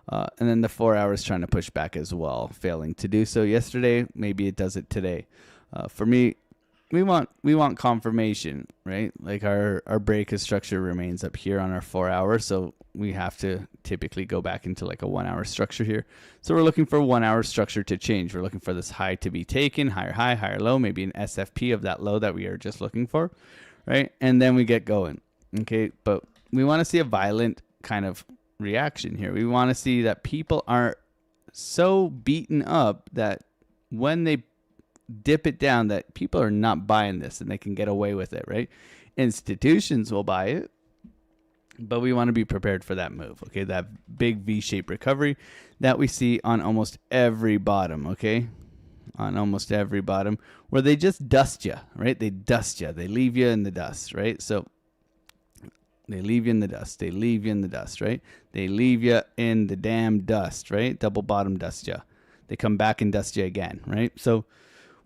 And then the 4 hours trying to push back as well, failing to do so yesterday. Maybe it does it today. For me, we want confirmation, right? Like our break of structure remains up here on our 4 hours, so we have to typically go back into like a 1 hour structure here. So we're looking for 1 hour structure to change. We're looking for this high to be taken, higher high, higher low, maybe an SFP of that low that we are just looking for, right? And then we get going, okay? But we want to see a violent kind of reaction here. We want to see that people are so beaten up that when they dip it down, that people are not buying this and they can get away with it, right? Institutions will buy it, but we want to be prepared for that move, okay? That big V-shaped recovery that we see on almost every bottom, okay? On almost every bottom, where they just dust you, right? They dust you. They leave you in the dust, right? So they leave you in the dust. They leave you in the dust, right? They leave you in the damn dust, right? Double bottom dust you. They come back and dust you again, right? So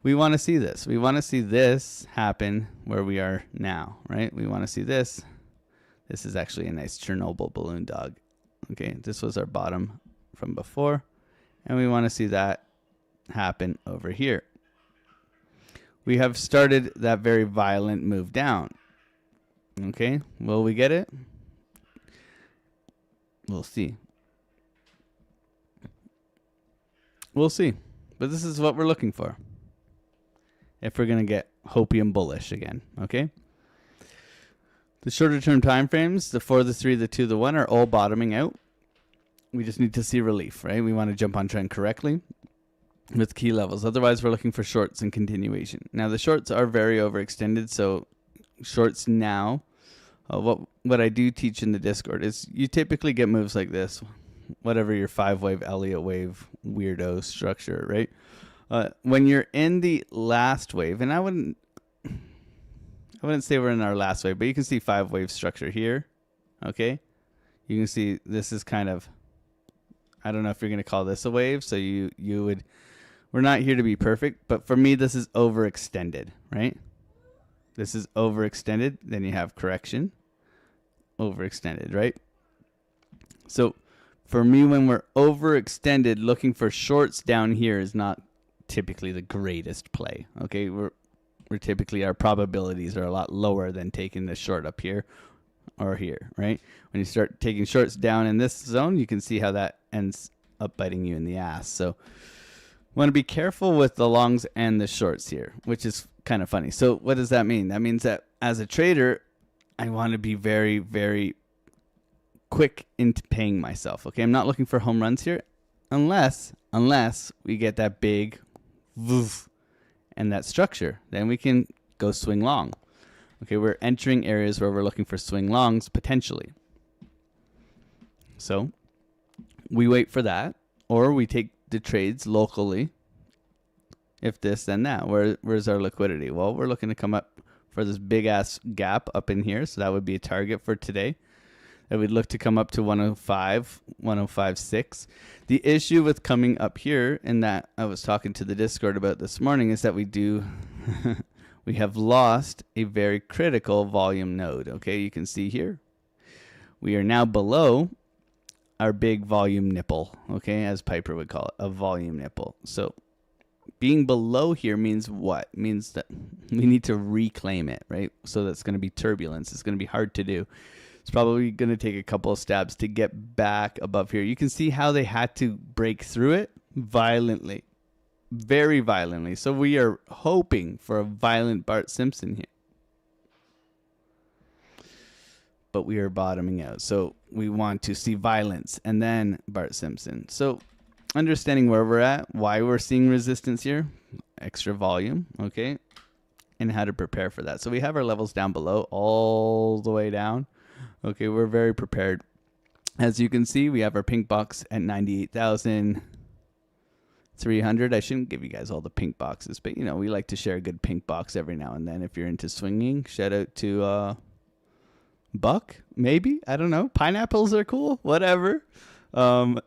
we want to see this. We want to see this happen where we are now, right? We want to see this. This is actually a nice Chernobyl balloon dog. Okay, this was our bottom from before, and we want to see that happen over here. We have started that very violent move down. Okay, will we get it? We'll see. We'll see. But this is what we're looking for, if we're going to get hopium bullish again, okay? The shorter term time frames, the 4, the 3, the 2, the 1 are all bottoming out. We just need to see relief, right? We want to jump on trend correctly with key levels. Otherwise, we're looking for shorts and continuation. Now, the shorts are very overextended, so shorts now, what I do teach in the Discord is you typically get moves like this, whatever your 5-wave, Elliott wave, weirdo structure, right? When you're in the last wave, and I wouldn't say we're in our last wave, but you can see 5-wave structure here, okay? You can see this is kind of, I don't know if you're going to call this a wave, so you would, we're not here to be perfect, but for me, this is overextended, right? This is overextended, then you have correction, overextended, right? So for me, when we're overextended, looking for shorts down here is not typically the greatest play, okay? We're typically, our probabilities are a lot lower than taking the short up here or here, right? When you start taking shorts down in this zone, you can see how that ends up biting you in the ass. So want to be careful with the longs and the shorts here, which is kind of funny. So what does that mean? That means that as a trader, I want to be very, very quick into paying myself, okay? I'm not looking for home runs here unless we get that big woof and that structure, then we can go swing long. Okay, we're entering areas where we're looking for swing longs potentially. So we wait for that, or we take the trades locally. If this, then that. Where's our liquidity? Well, we're looking to come up for this big ass gap up in here, so that would be a target for today. That we'd look to come up to 105, 105.6. The issue with coming up here, and that I was talking to the Discord about this morning, is that we have lost a very critical volume node. Okay, you can see here. We are now below our big volume nipple, okay, as Piper would call it, a volume nipple. So being below here means what? Means that we need to reclaim it, right? So that's going to be turbulence. It's going to be hard to do. It's probably going to take a couple of stabs to get back above here. You can see how they had to break through it violently very violently. So we are hoping for a violent Bart Simpson here. But we are bottoming out. So we want to see violence and then Bart Simpson. So understanding where we're at, why we're seeing resistance here, extra volume, okay, and how to prepare for that. So we have our levels down below, all the way down. Okay, we're very prepared. As you can see, we have our pink box at 98,300. I shouldn't give you guys all the pink boxes, but, you know, we like to share a good pink box every now and then. If you're into swinging, shout out to Buck, maybe. I don't know. Pineapples are cool. Whatever. But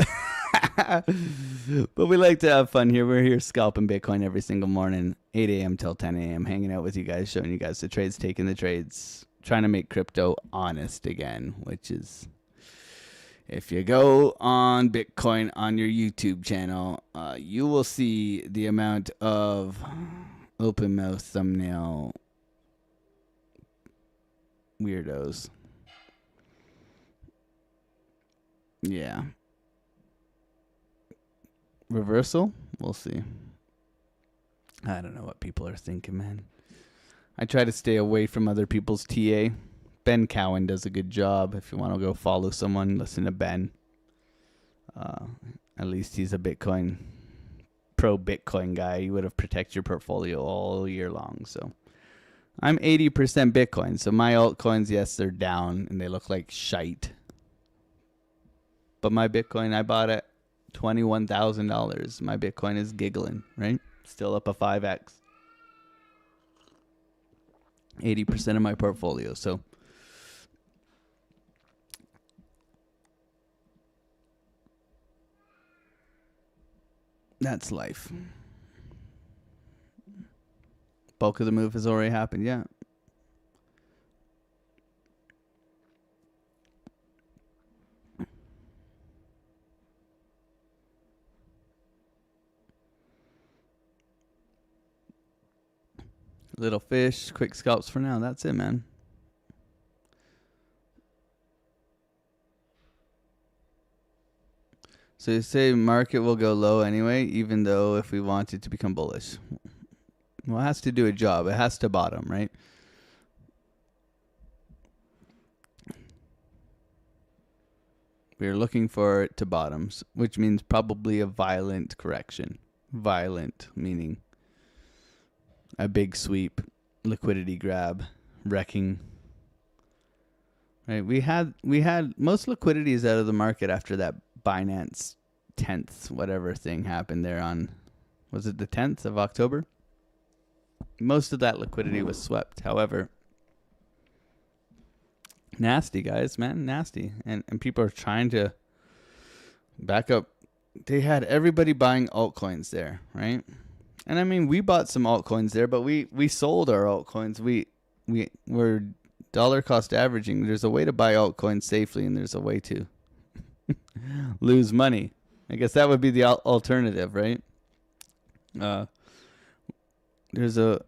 we like to have fun here. We're here scalping Bitcoin every single morning, 8 a.m. till 10 a.m., hanging out with you guys, showing you guys the trades, taking the trades, trying to make crypto honest again, which is, if you go on Bitcoin on your YouTube channel, you will see the amount of open mouth thumbnail weirdos. Yeah. Reversal? We'll see. I don't know what people are thinking, man. I try to stay away from other people's TA. Ben Cowan does a good job. If you want to go follow someone, listen to Ben. At least he's a pro-Bitcoin guy. He would have protected your portfolio all year long. So I'm 80% Bitcoin. So my altcoins, yes, they're down and they look like shite. But my Bitcoin, I bought at $21,000. My Bitcoin is giggling, right? Still up a 5x. 80% of my portfolio. So that's life. Bulk of the move has already happened, yeah. Little fish, quick scalps for now. That's it, man. So you say market will go low anyway, even though if we want it to become bullish. Well, it has to do a job. It has to bottom, right? We're looking for it to bottoms, which means probably a violent correction. Violent, meaning a big sweep, liquidity grab, wrecking. Right? We had most liquidity is out of the market after that Binance 10th whatever thing happened there on, was it the 10th of October? Most of that liquidity was swept. However, nasty, guys, man, nasty. And people are trying to back up. They had everybody buying altcoins there, right? And I mean, we bought some altcoins there, but we sold our altcoins. We're dollar cost averaging. There's a way to buy altcoins safely, and there's a way to lose money. I guess that would be the alternative, right? There's a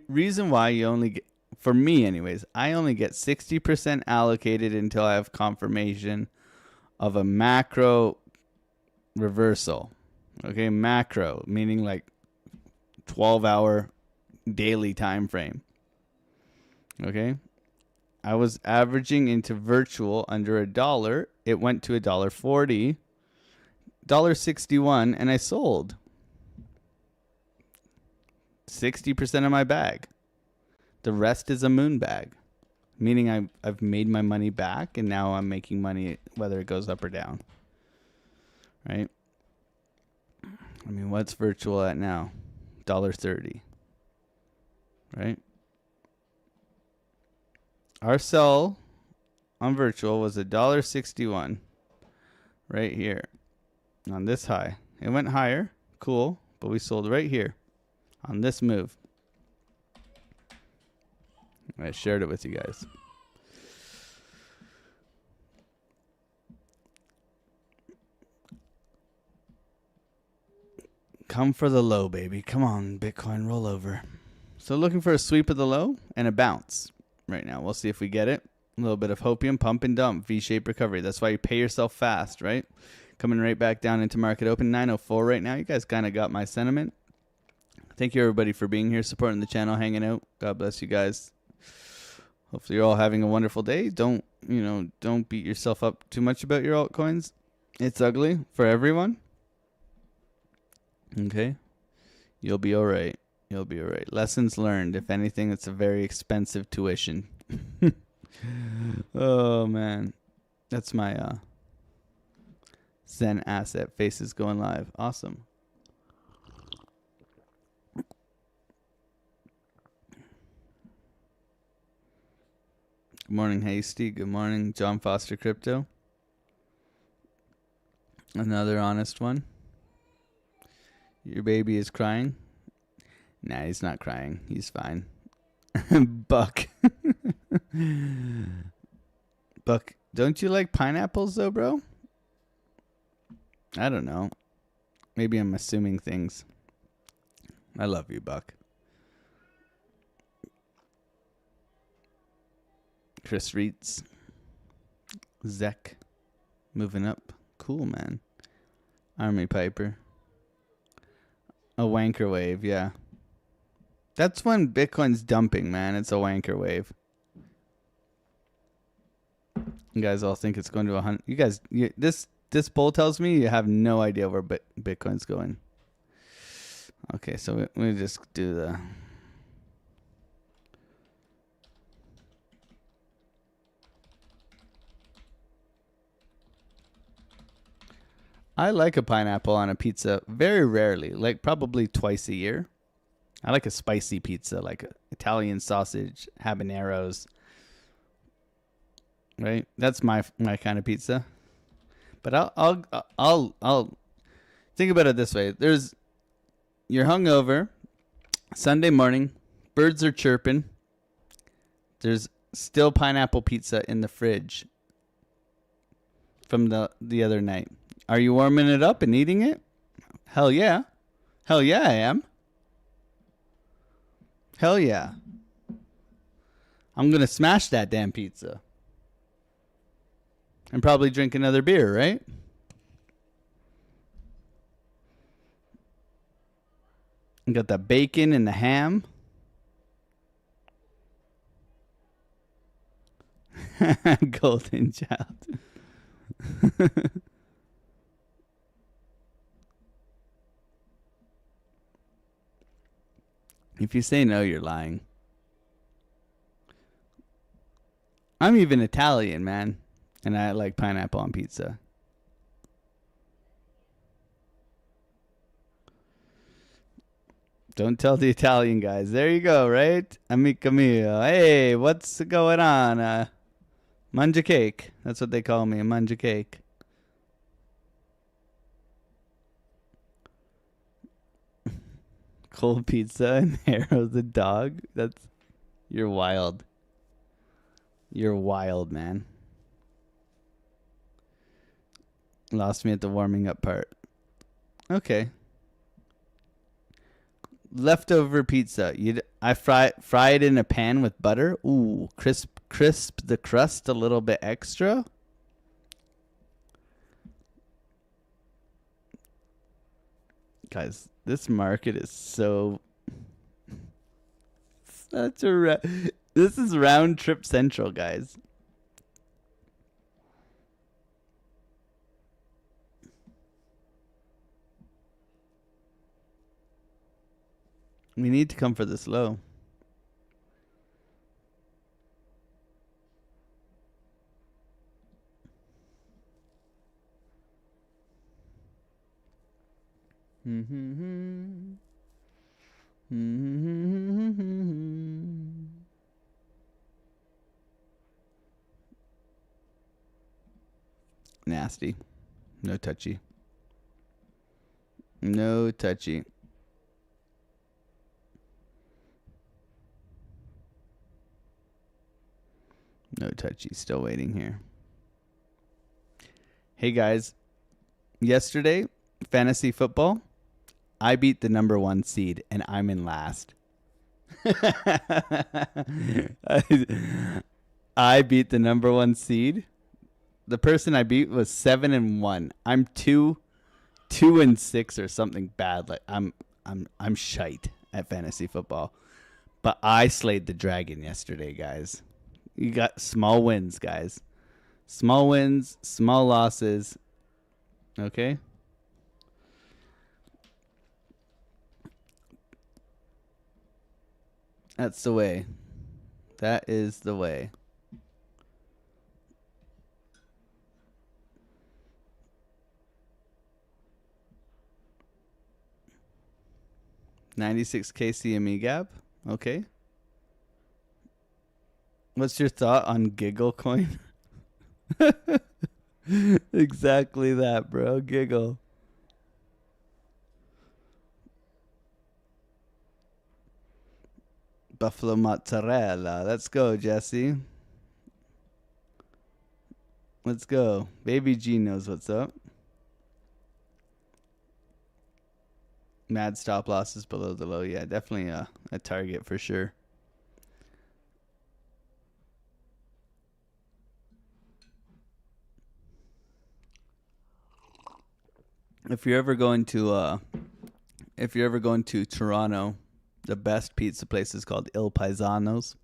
reason why you only get, for me anyways, I only get 60% allocated until I have confirmation of a macro reversal. Okay, macro, meaning like 12-hour daily time frame. Okay, I was averaging into virtual under $1. It went to $1.40, $1.61, and I sold 60% of my bag. The rest is a moon bag, meaning I've made my money back, and now I'm making money whether it goes up or down. Right? I mean, what's virtual at now? $1.30. Right? Our sell on virtual was $1.61 right here on this high. It went higher. Cool. But we sold right here on this move. I shared it with you guys. Come for the low, baby. Come on, Bitcoin, roll over. So looking for a sweep of the low and a bounce right now. We'll see if we get it. A little bit of hopium, pump and dump, V-shaped recovery. That's why you pay yourself fast, right? Coming right back down into market open, 904 right now. You guys kind of got my sentiment. Thank you, everybody, for being here, supporting the channel, hanging out. God bless you guys. Hopefully you're all having a wonderful day. Don't beat yourself up too much about your altcoins. It's ugly for everyone. Okay. You'll be all right. You'll be all right. Lessons learned. If anything, it's a very expensive tuition. Oh, man. That's my Zen asset. Faces going live. Awesome. Good morning, Hasty. Good morning, John Foster Crypto. Another honest one. Your baby is crying. Nah, he's not crying. He's fine. Buck. Buck, don't you like pineapples though, bro? I don't know. Maybe I'm assuming things. I love you, Buck. Chris Reitz. Zek. Moving up. Cool, man. Army Piper. A wanker wave, yeah. That's when Bitcoin's dumping, man. It's a wanker wave. You guys all think it's going to 100. You guys, this poll tells me you have no idea where Bitcoin's going. Okay, so we just do the... I like a pineapple on a pizza very rarely, like probably twice a year. I like a spicy pizza, like Italian sausage, habaneros. Right? That's my kind of pizza. But I'll think about it this way. You're hungover, Sunday morning, birds are chirping. There's still pineapple pizza in the fridge from the other night. Are you warming it up and eating it? Hell yeah. Hell yeah, I am. Hell yeah. I'm going to smash that damn pizza. And probably drink another beer, right? You got the bacon and the ham. Golden child. If you say no, you're lying. I'm even Italian, man. And I like pineapple on pizza. Don't tell the Italian guys. There you go, right? Amico mio. Hey, what's going on? Manja cake. That's what they call me, a manja cake. Cold pizza and arrows the dog. You're wild. You're wild, man. Lost me at the warming up part. Okay. Leftover pizza. I fry it in a pan with butter. Ooh, crisp the crust a little bit extra. Guys, this market is so such a this is round trip central, guys. We need to come for this low. Nasty. No touchy. No touchy. No touchy. Still waiting here. Hey guys. Yesterday, fantasy football, I beat the number 1 seed and I'm in last. I beat the number 1 seed. The person I beat was 7-1. I'm 2-6 or something bad. Like I'm shite at fantasy football. But I slayed the dragon yesterday, guys. You got small wins, guys. Small wins, small losses. Okay? That's the way. That is the way. $96K CME gap. Okay. What's your thought on Giggle coin? Exactly that, bro. Giggle. Buffalo mozzarella. Let's go, Jesse. Let's go. Baby G knows what's up. Mad stop losses below the low. Yeah, definitely a target for sure. If you're ever going to Toronto, the best pizza place is called Il Paisano's.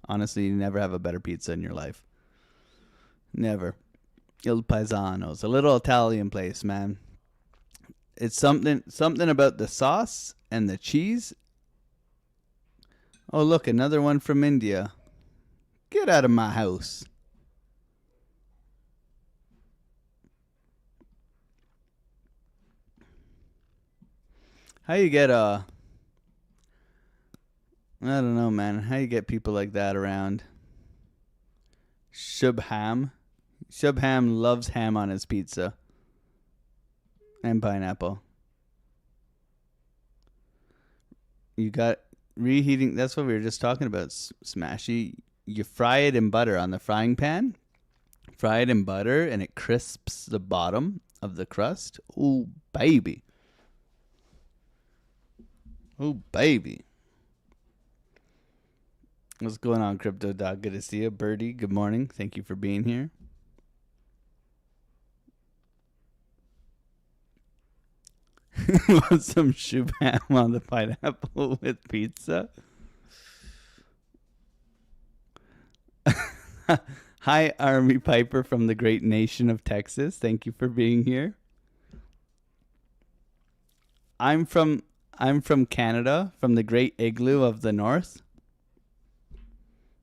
Honestly, you never have a better pizza in your life. Never. Il Paisano's, a little Italian place, man. It's something about the sauce and the cheese. Oh, look, another one from India. Get out of my house. How you get I don't know, man. How you get people like that around? Shubham loves ham on his pizza. And pineapple. You got reheating. That's what we were just talking about, Smashy. You fry it in butter on the frying pan. Fry it in butter and it crisps the bottom of the crust. Ooh, baby. Ooh, baby. What's going on, Crypto Dog? Good to see you. Birdie, good morning. Thank you for being here. Want some shubham on the pineapple with pizza? Hi, Army Piper from the great nation of Texas. Thank you for being here. I'm from Canada, from the great igloo of the north.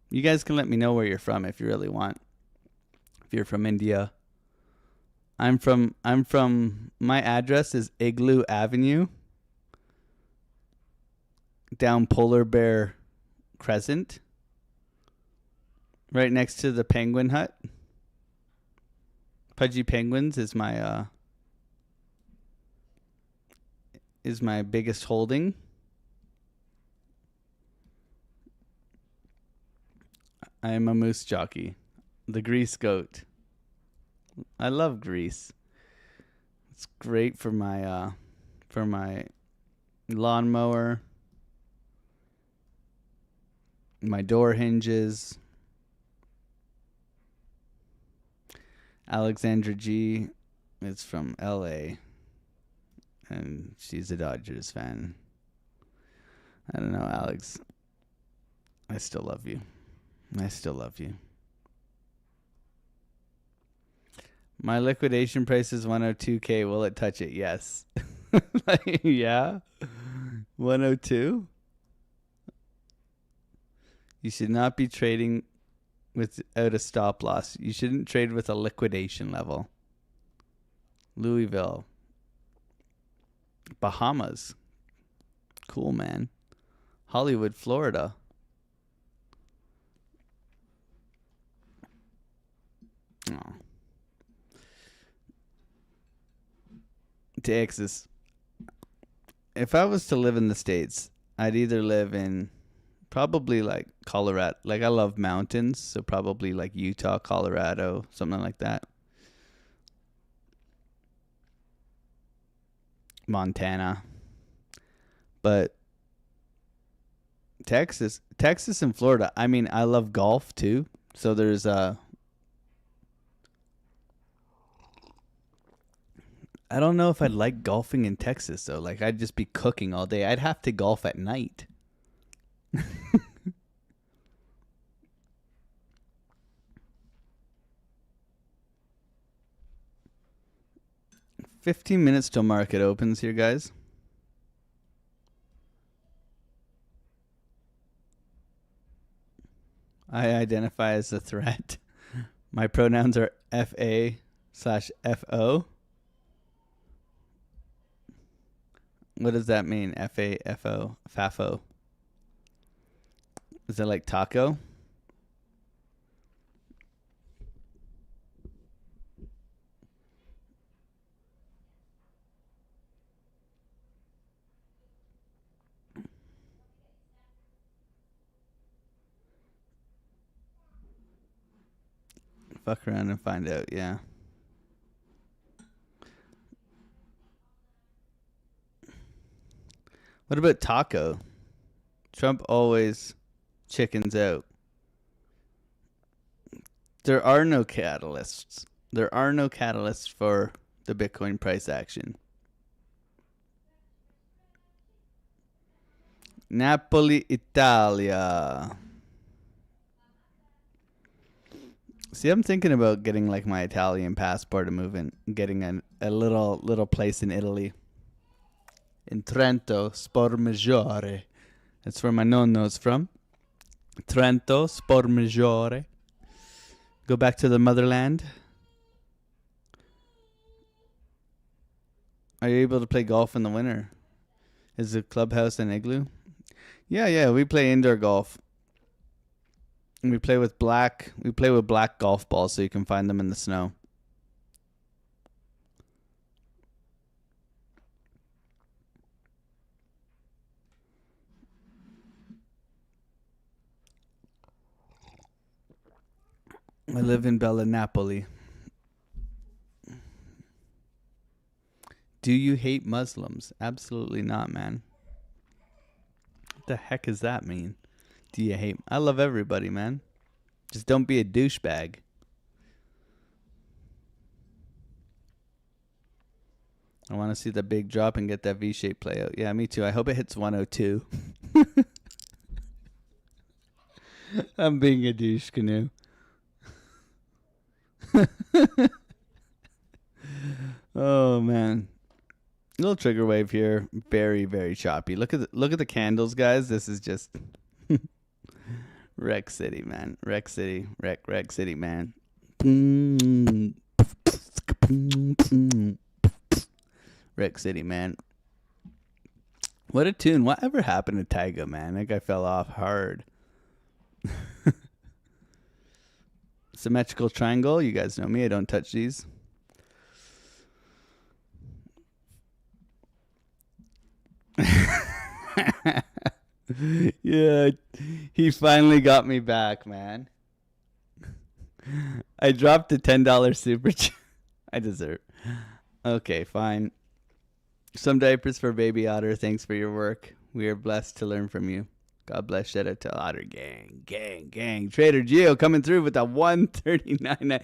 You guys can let me know where you're from if you really want. If you're from India. I'm from my address is Igloo Avenue down Polar Bear Crescent, right next to the Penguin Hut. Pudgy Penguins is my biggest holding. I am a moose jockey, the Grease Goat. I love grease. It's great for my lawnmower, my door hinges. Alexandra G is from LA and she's a Dodgers fan. I don't know, Alex. I still love you. I still love you. My liquidation price is 102K. Will it touch it? Yes. Yeah. 102. You should not be trading without a stop loss. You shouldn't trade with a liquidation level. Louisville. Bahamas. Cool, man. Hollywood, Florida. Oh. Texas. If I was to live in the States, I'd either live in probably like Colorado. Like I love mountains, so probably like Utah, Colorado, something like that. Montana. But Texas and Florida. I mean, I love golf too. So there's I don't know if I'd like golfing in Texas though. Like I'd just be cooking all day. I'd have to golf at night. 15 minutes till market opens here, guys. I identify as a threat. My pronouns are FA/FO. What does that mean? FAFO? FAFO. Is it like taco? Fuck around and find out, yeah. What about taco? Trump always chickens out. There are no catalysts. There are no catalysts for the Bitcoin price action. Napoli, Italia. See, I'm thinking about getting like my Italian passport and moving, getting a little place in Italy. In Trento, Spormaggiore. That's where my nonno's from. Trento, Spormaggiore. Go back to the motherland. Are you able to play golf in the winter? Is the clubhouse an igloo? Yeah, we play indoor golf. And we play with black golf balls so you can find them in the snow. I live in Bella Napoli. Do you hate Muslims? Absolutely not, man. What the heck does that mean? Do you hate? I love everybody, man. Just don't be a douchebag. I want to see the big drop and get that V-shape play out. Yeah, me too. I hope it hits 102. I'm being a douche canoe. Oh man, little trigger wave here, very very choppy. Look at the candles, guys. This is just wreck city, man. Wreck city, wreck city, man. Wreck city, man. What a tune. Whatever happened to Tyga, man? That guy fell off hard. Symmetrical triangle. You guys know me. I don't touch these. Yeah, he finally got me back, man. I dropped a $10 super chat. I deserve. Okay, fine. Some diapers for Baby Otter. Thanks for your work. We are blessed to learn from you. God bless. Shout out to Otter gang. Trader Geo coming through with a 139.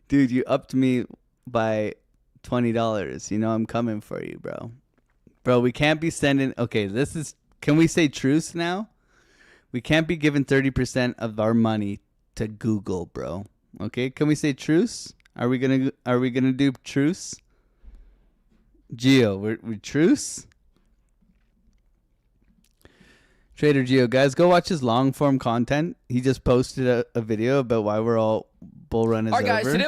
Dude, you upped me by $20. You know I'm coming for you, bro. Bro, we can't be sending. Okay, this is. Can we say truce now? We can't be giving 30% of our money to Google, bro. Okay, can we say truce? Are we gonna do truce? Geo, we truce. Trader Geo, guys, go watch his long form content. He just posted a video about why we're all bull run is over. Guys, today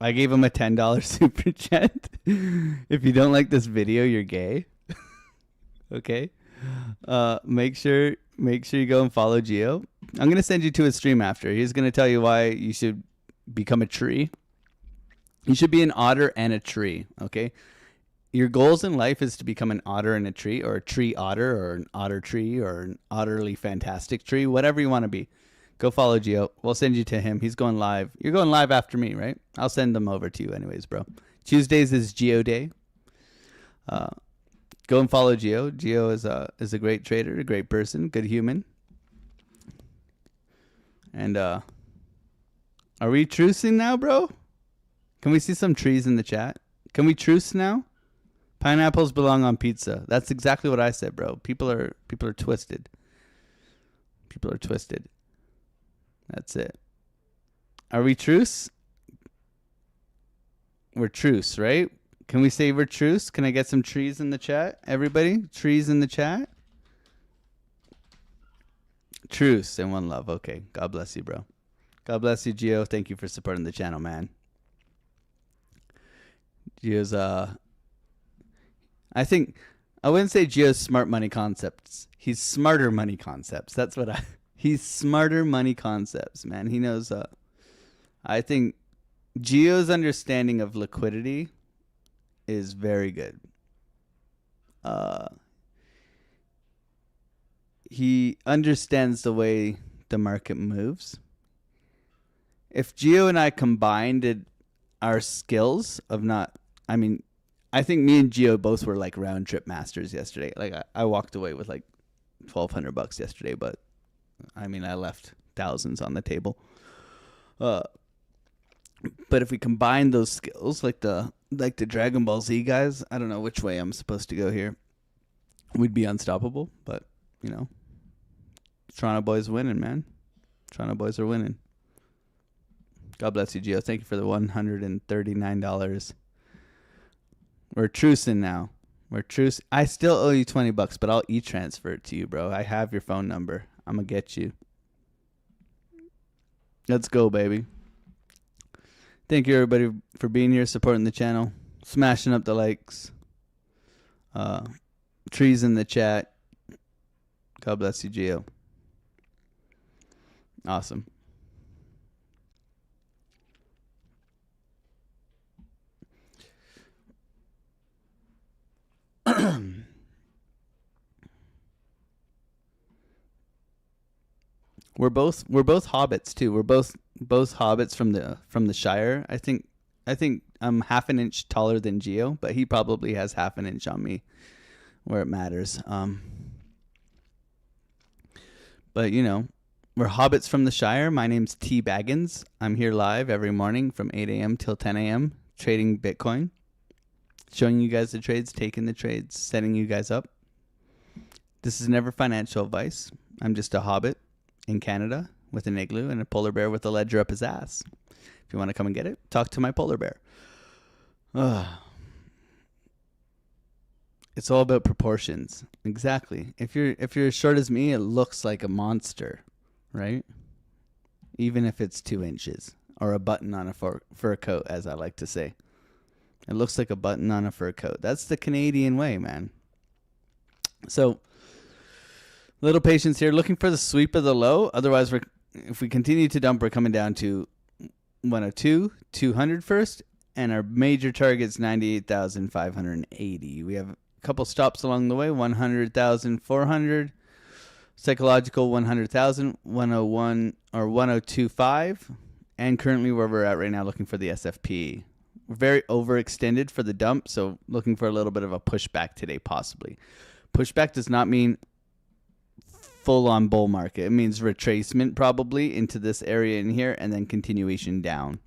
I gave him a $10 super chat. If you don't like this video, you're gay. Okay. Make sure you go and follow Geo. I'm gonna send you to his stream after. He's gonna tell you why you should become a tree. You should be an otter and a tree. Okay. Your goals in life is to become an otter and a tree, or a tree otter, or an otter tree, or an utterly fantastic tree, whatever you want to be. Go follow Geo. We'll send you to him. He's going live. You're going live after me, right? I'll send them over to you anyways, bro. Tuesdays is Geo Day. Go and follow Geo. Geo is a great trader, a great person, good human. And are we trucing now, bro? Can we see some trees in the chat? Can we truce now? Pineapples belong on pizza. That's exactly what I said, bro. People are twisted. People are twisted. That's it. Are we truce? We're truce, right? Can we say we're truce? Can I get some trees in the chat? Everybody? Trees in the chat? Truce and one love. Okay. God bless you, bro. God bless you, Gio. Thank you for supporting the channel, man. Gio's, I think, I wouldn't say Gio's smart money concepts. He's smarter money concepts. That's what he's smarter money concepts, man. He knows, I think Gio's understanding of liquidity is very good. He understands the way the market moves. If Gio and I combined our skills of not, I mean, I think me and Gio both were like round trip masters yesterday. Like I walked away with like $1,200 yesterday, but I mean, I left thousands on the table. But if we combine those skills, like the Dragon Ball Z guys, I don't know which way I'm supposed to go here. We'd be unstoppable, but you know, Toronto boys winning, man. Toronto boys are winning. God bless you, Gio. Thank you for the $139. We're trucing now. We're truce. I still owe you $20, but I'll e-transfer it to you, bro. I have your phone number. I'm gonna get you. Let's go, baby. Thank you, everybody, for being here, supporting the channel, smashing up the likes, trees in the chat. God bless you, Gio. Awesome. We're both hobbits too. We're both hobbits from the Shire. I think I'm half an inch taller than Gio, but he probably has half an inch on me where it matters. But you know, we're hobbits from the Shire. My name's T Baggins. I'm here live every morning from 8 a.m. till 10 a.m. trading Bitcoin, showing you guys the trades, taking the trades, setting you guys up. This is never financial advice. I'm just a hobbit in Canada with an igloo and a polar bear with a ledger up his ass. If you want to come and get it, talk to my polar bear. It's all about proportions. Exactly. If you're as short as me, it looks like a monster, right? Even if it's 2 inches or a button on a fur coat, as I like to say. It looks like a button on a fur coat. That's the Canadian way, man. So, little patience here. Looking for the sweep of the low. Otherwise, if we continue to dump, we're coming down to 102, 200 first. And our major target's 98,580. We have a couple stops along the way. 100,400. Psychological 100,000. 101 or 102.5. And currently where we're at right now, looking for the SFP. We're very overextended for the dump, so looking for a little bit of a pushback today, possibly. Pushback does not mean full-on bull market. It means retracement probably into this area in here and then continuation down.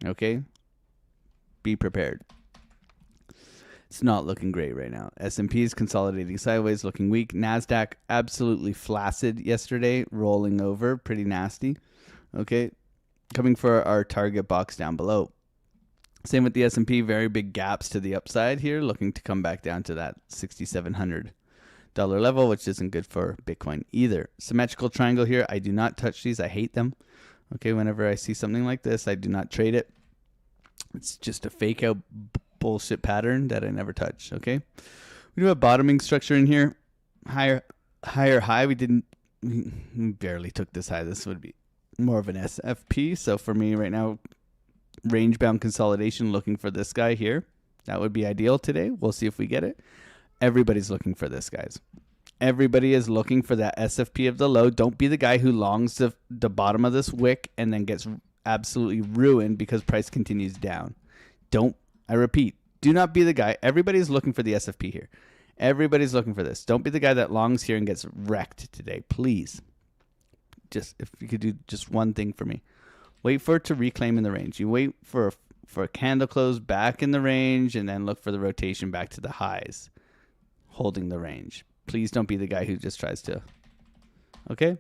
Okay? Be prepared. It's not looking great right now. S&P is consolidating sideways, looking weak. NASDAQ absolutely flaccid yesterday, rolling over, pretty nasty. Okay? Coming for our target box down below. Same with the S&P, very big gaps to the upside here, looking to come back down to that $6,700 level, which isn't good for Bitcoin either. Symmetrical triangle here, I do not touch these. I hate them. Okay, whenever I see something like this, I do not trade it. It's just a fake out bullshit pattern that I never touch. Okay, we do have bottoming structure in here. Higher high. We barely took this high. This would be more of an SFP. So for me right now, range bound consolidation, looking for this guy here. That would be ideal today. We'll see if we get it. Everybody's looking for this, guys. Everybody is looking for that SFP of the low. Don't be the guy who longs the bottom of this wick and then gets absolutely ruined because price continues down. I repeat, do not be the guy. Everybody's looking for the SFP here. Everybody's looking for this. Don't be the guy that longs here and gets wrecked today, please. Just if you could do just one thing for me. Wait for it to reclaim in the range. You wait for for a candle close back in the range, and then look for the rotation back to the highs, holding the range. Please don't be the guy who just tries to. Okay?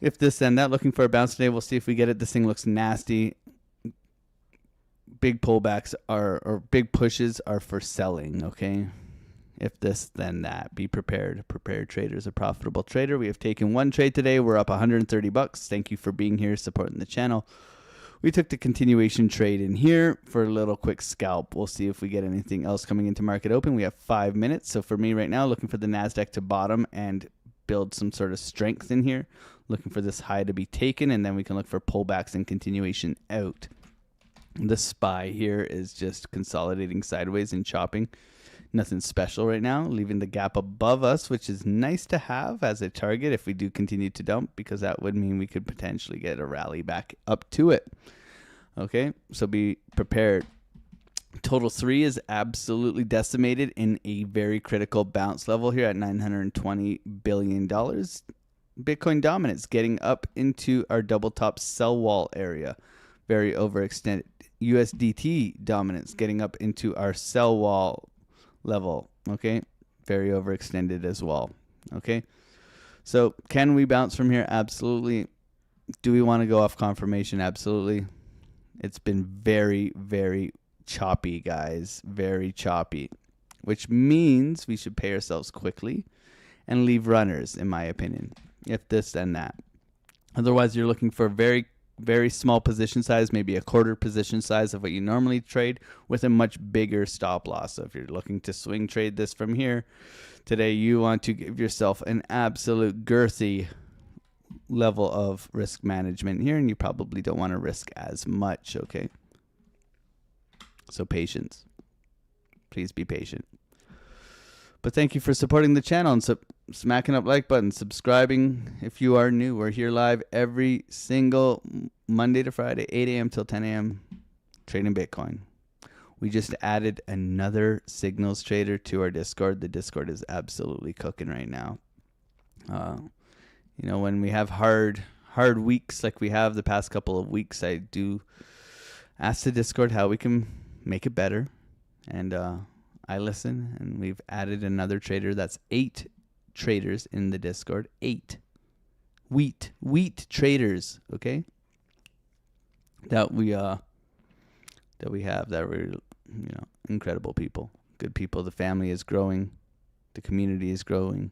If this and that, looking for a bounce today, we'll see if we get it. This thing looks nasty. Big pullbacks or big pushes are for selling, okay? If this, then that. Be prepared. A prepared trader is a profitable trader. We have taken one trade today. We're up $130. Thank you for being here, supporting the channel. We took the continuation trade in here for a little quick scalp. We'll see if we get anything else coming into market open. We have 5 minutes. So for me right now, looking for the NASDAQ to bottom and build some sort of strength in here. Looking for this high to be taken, and then we can look for pullbacks and continuation out. The SPY here is just consolidating sideways and chopping. Nothing special right now, leaving the gap above us, which is nice to have as a target if we do continue to dump, because that would mean we could potentially get a rally back up to it. Okay, so be prepared. Total 3 is absolutely decimated in a very critical bounce level here at $920 billion. Bitcoin dominance getting up into our double top sell wall area. Very overextended. USDT dominance getting up into our sell wall level. Okay. Very overextended as well. Okay. So can we bounce from here? Absolutely. Do we want to go off confirmation? Absolutely. It's been very, very choppy, guys. Very choppy. Which means we should pay ourselves quickly and leave runners, in my opinion. If this, then that. Otherwise, you're looking for very small position size, maybe a quarter position size of what you normally trade, with a much bigger stop loss. So if you're looking to swing trade this from here, today you want to give yourself an absolute girthy level of risk management here, and you probably don't want to risk as much, okay? So patience. Please be patient. But thank you for supporting the channel and smacking up like button, subscribing if you are new. We're here live every single Monday to Friday, 8 a.m. till 10 a.m. trading Bitcoin. We just added another signals trader to our Discord. The Discord is absolutely cooking right now. You know, when we have hard weeks like we have the past couple of weeks, I do ask the Discord how we can make it better. And I listen, and we've added another trader. That's 8 traders in the Discord. 8 wheat traders, okay? That we have, that we're, you know, incredible people, good people. The family is growing, the community is growing,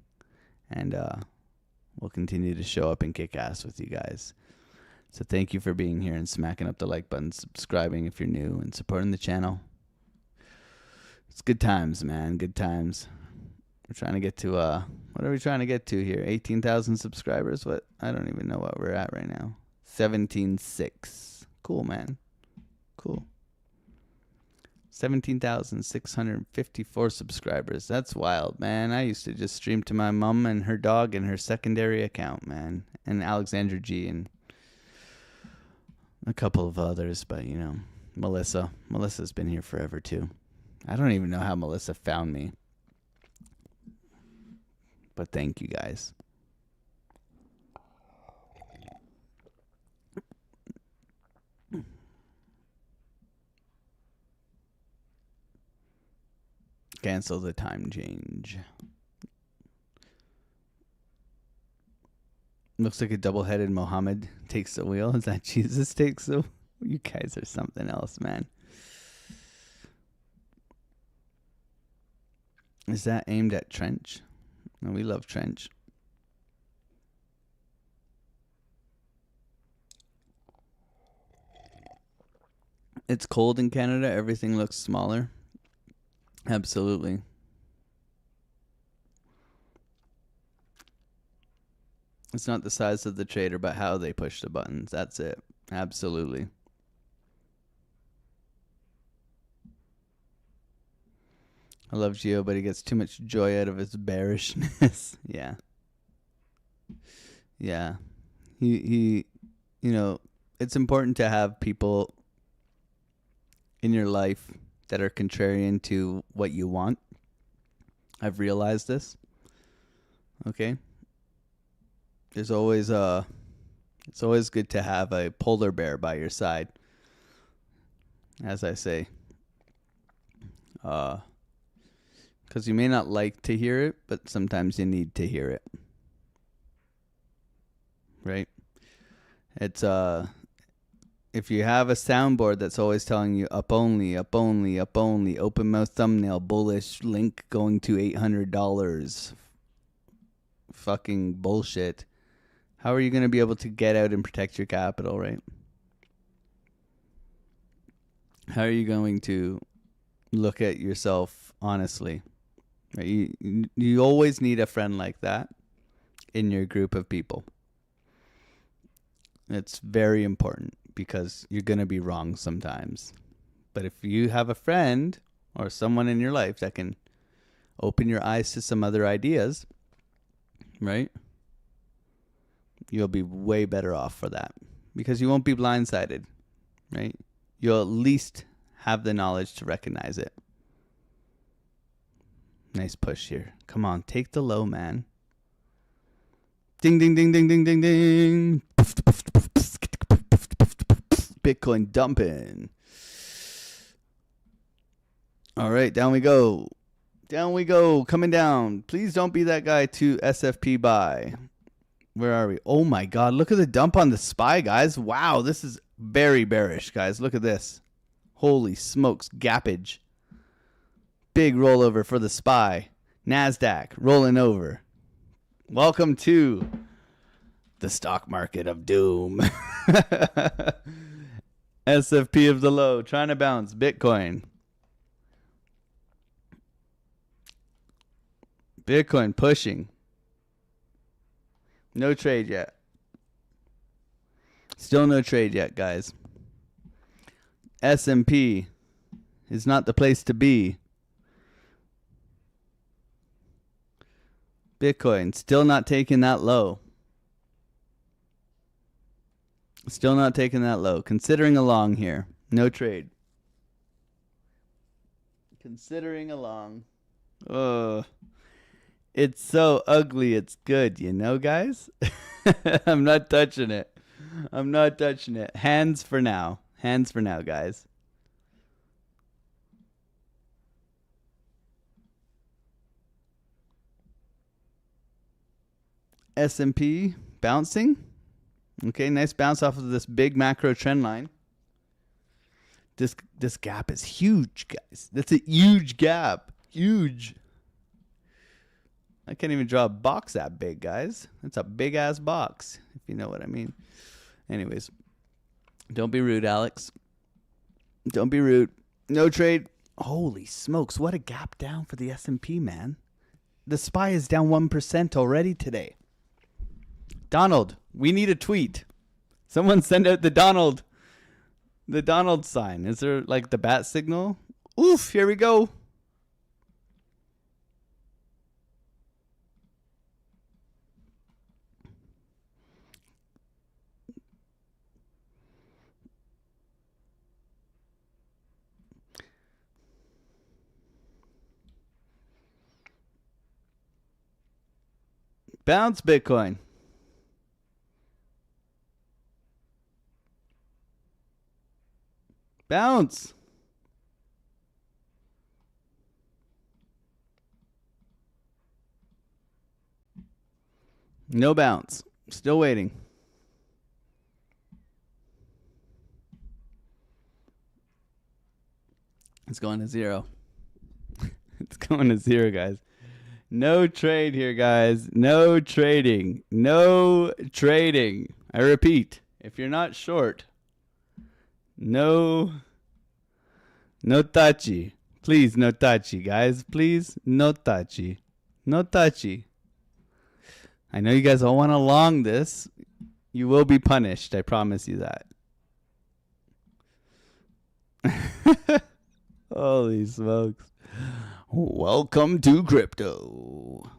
and we'll continue to show up and kick ass with you guys. So thank you for being here and smacking up the like button, subscribing if you're new, and supporting the channel. It's good times, man. Good times. We're trying to get to, what are we trying to get to here? 18,000 subscribers? What? I don't even know what we're at right now. 17.6. Cool, man. Cool. 17,654 subscribers. That's wild, man. I used to just stream to my mom and her dog and her secondary account, man. And Alexandra G and a couple of others, but, you know, Melissa. Melissa's been here forever, too. I don't even know how Melissa found me. But thank you, guys. Cancel the time change. Looks like a double-headed Muhammad takes the wheel. Is that Jesus takes the wheel? You guys are something else, man. Is that aimed at Trench? No, we love Trench. It's cold in Canada. Everything looks smaller. Absolutely. It's not the size of the trader, but how they push the buttons. That's it. Absolutely. I love Gio, but he gets too much joy out of his bearishness. Yeah. Yeah. He, you know, it's important to have people in your life that are contrarian to what you want. I've realized this. Okay. There's always it's always good to have a polar bear by your side. as I say. Because you may not like to hear it, but sometimes you need to hear it. Right? It's if you have a soundboard that's always telling you up only, up only, up only, open mouth thumbnail, bullish, link going to $800, fucking bullshit, how are you going to be able to get out and protect your capital, right? How are you going to look at yourself honestly? Right? You always need a friend like that in your group of people. It's very important because you're going to be wrong sometimes. But if you have a friend or someone in your life that can open your eyes to some other ideas, right? You'll be way better off for that because you won't be blindsided, right? You'll at least have the knowledge to recognize it. Nice push here. Come on, take the low, man. Ding, ding, ding, ding, ding, ding, ding. Bitcoin dumping. All right, down we go. Down we go. Coming down. Please don't be that guy to SFP buy. Where are we? Oh my God. Look at the dump on the SPY, guys. Wow. This is very bearish, guys. Look at this. Holy smokes. Gappage. Big rollover for the SPY. NASDAQ rolling over. Welcome to the stock market of doom. SFP of the low. Trying to bounce. Bitcoin. Bitcoin pushing. No trade yet. Still no trade yet, guys. S&P is not the place to be. Bitcoin still not taking that low. Still not taking that low. Considering a long here. No trade. Considering a long. Oh. It's so ugly, it's good, you know, guys? I'm not touching it. I'm not touching it. Hands for now. Hands for now, guys. S&P bouncing. Okay, nice bounce off of this big macro trend line. This gap is huge, guys. That's a huge gap. Huge. I can't even draw a box that big, guys. That's a big-ass box, if you know what I mean. Anyways, don't be rude, Alex. Don't be rude. No trade. Holy smokes, what a gap down for the S&P, man. The SPY is down 1% already today. Donald, we need a tweet. Someone send out the Donald sign. Is there like the bat signal? Oof, here we go. Bounce Bitcoin. Bounce. No bounce. Still waiting. It's going to zero. It's going to zero, guys. No trade here, guys. No trading. No trading. I repeat, if you're not short, no touchy. Please, no touchy, guys. Please, no touchy. No touchy. I know you guys all want to long this. You will be punished. I promise you that. Holy smokes. Welcome to crypto.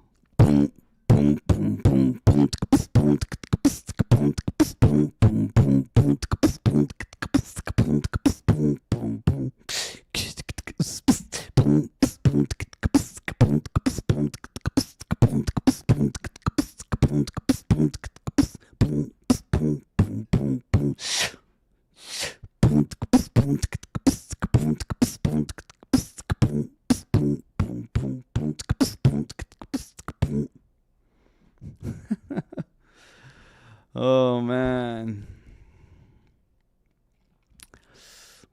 Oh, man.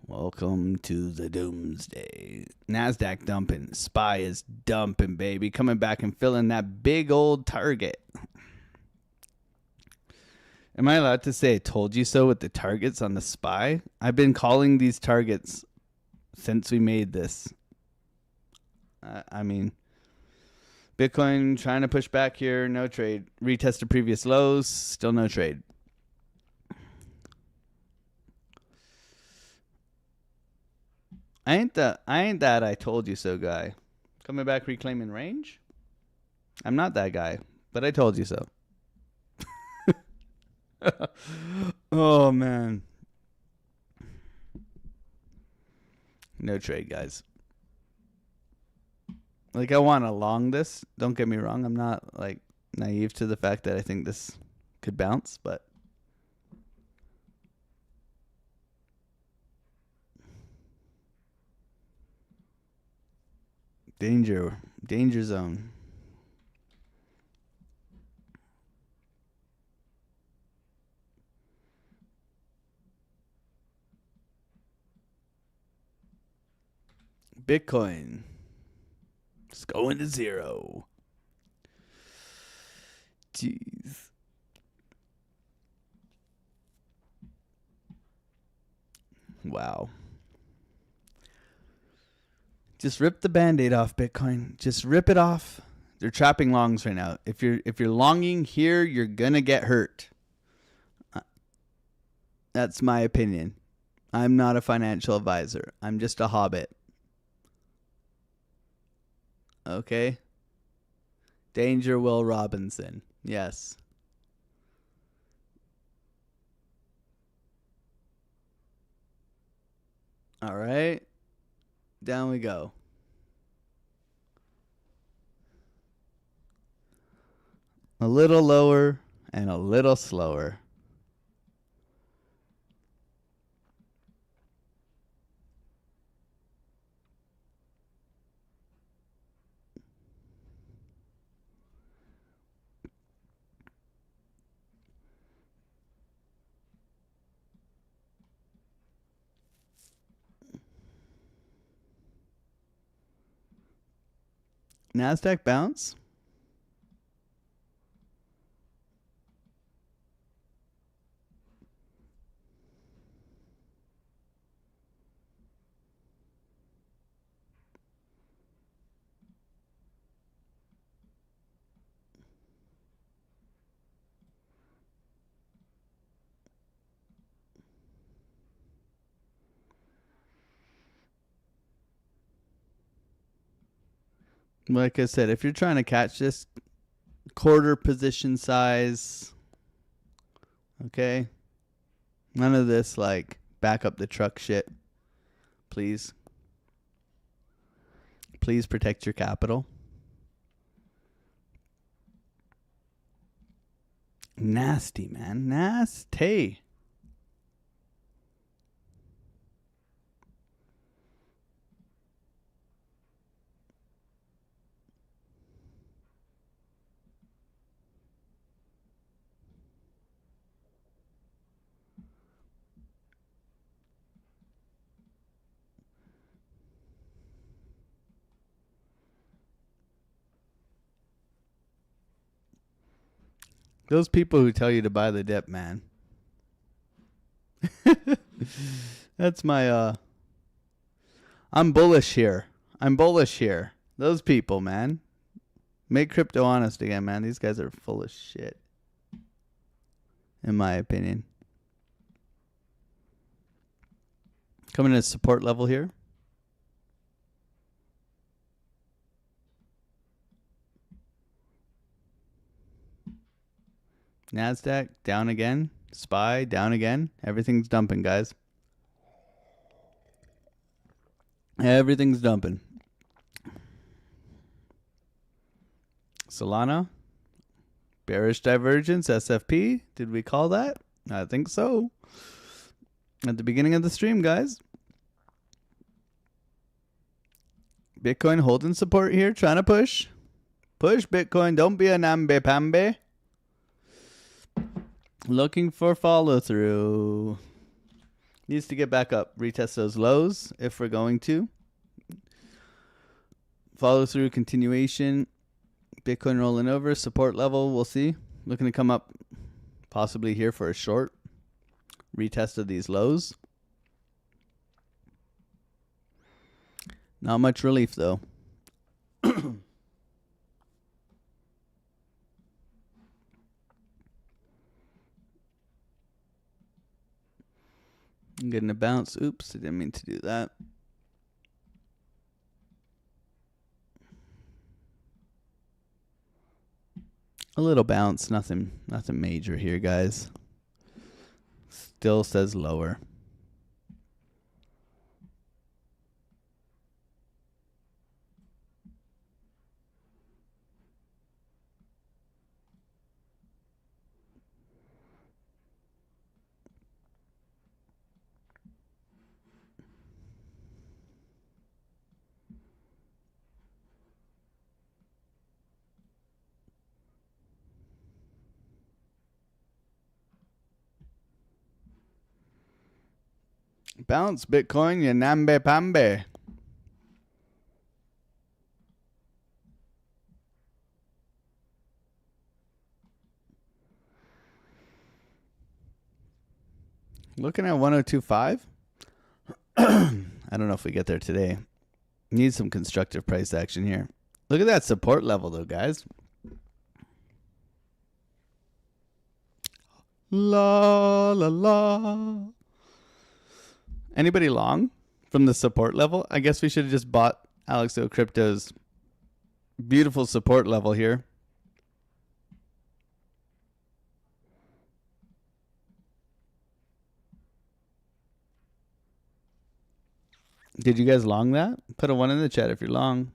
Welcome to the doomsday. NASDAQ dumping. SPY is dumping, baby. Coming back and filling that big old target. Am I allowed to say I told you so with the targets on the SPY? I've been calling these targets since we made this. I mean, Bitcoin trying to push back here. No trade. Retested previous lows. Still no trade. I ain't that I told you so guy. Coming back reclaiming range? I'm not that guy, but I told you so. Oh, man. No trade, guys. Like, I want to long this. Don't get me wrong. I'm not, like, naive to the fact that I think this could bounce, but danger zone. Bitcoin. It's going to zero. Jeez. Wow. Just rip the Band-Aid off, Bitcoin. Just rip it off. They're trapping longs right now. If you're longing here, you're gonna get hurt. That's my opinion. I'm not a financial advisor. I'm just a hobbit. Okay? Danger Will Robinson. Yes. All right. Down we go. A little lower and a little slower. NASDAQ bounce. Like I said, if you're trying to catch this, quarter position size, okay? None of this, like, back up the truck shit. Please. Please protect your capital. Nasty, man. Nasty. Those people who tell you to buy the dip, man. That's my, I'm bullish here. Those people, man. Make crypto honest again, man. These guys are full of shit. In my opinion. Coming to support level here. NASDAQ down again. SPY down again. Everything's dumping, guys. Everything's dumping. Solana. Bearish divergence. SFP. Did we call that? I think so. At the beginning of the stream, guys. Bitcoin holding support here. Trying to push. Push, Bitcoin. Don't be a nambe-pambe. Looking for follow through. Needs to get back up. Retest those lows if we're going to. Follow through, continuation. Bitcoin rolling over. Support level, we'll see. Looking to come up possibly here for a short. Retest of these lows. Not much relief though. I'm getting a bounce. Oops, I didn't mean to do that. A little bounce, nothing major here, guys. Still says lower. Bounce, Bitcoin, ya nambe pambe. Looking at 102.5. I don't know if we get there today. Need some constructive price action here. Look at that support level, though, guys. La, la, la. Anybody long from the support level? I guess we should have just bought AlexOCrypto's beautiful support level here. Did you guys long that? Put a 1 in the chat if you're long.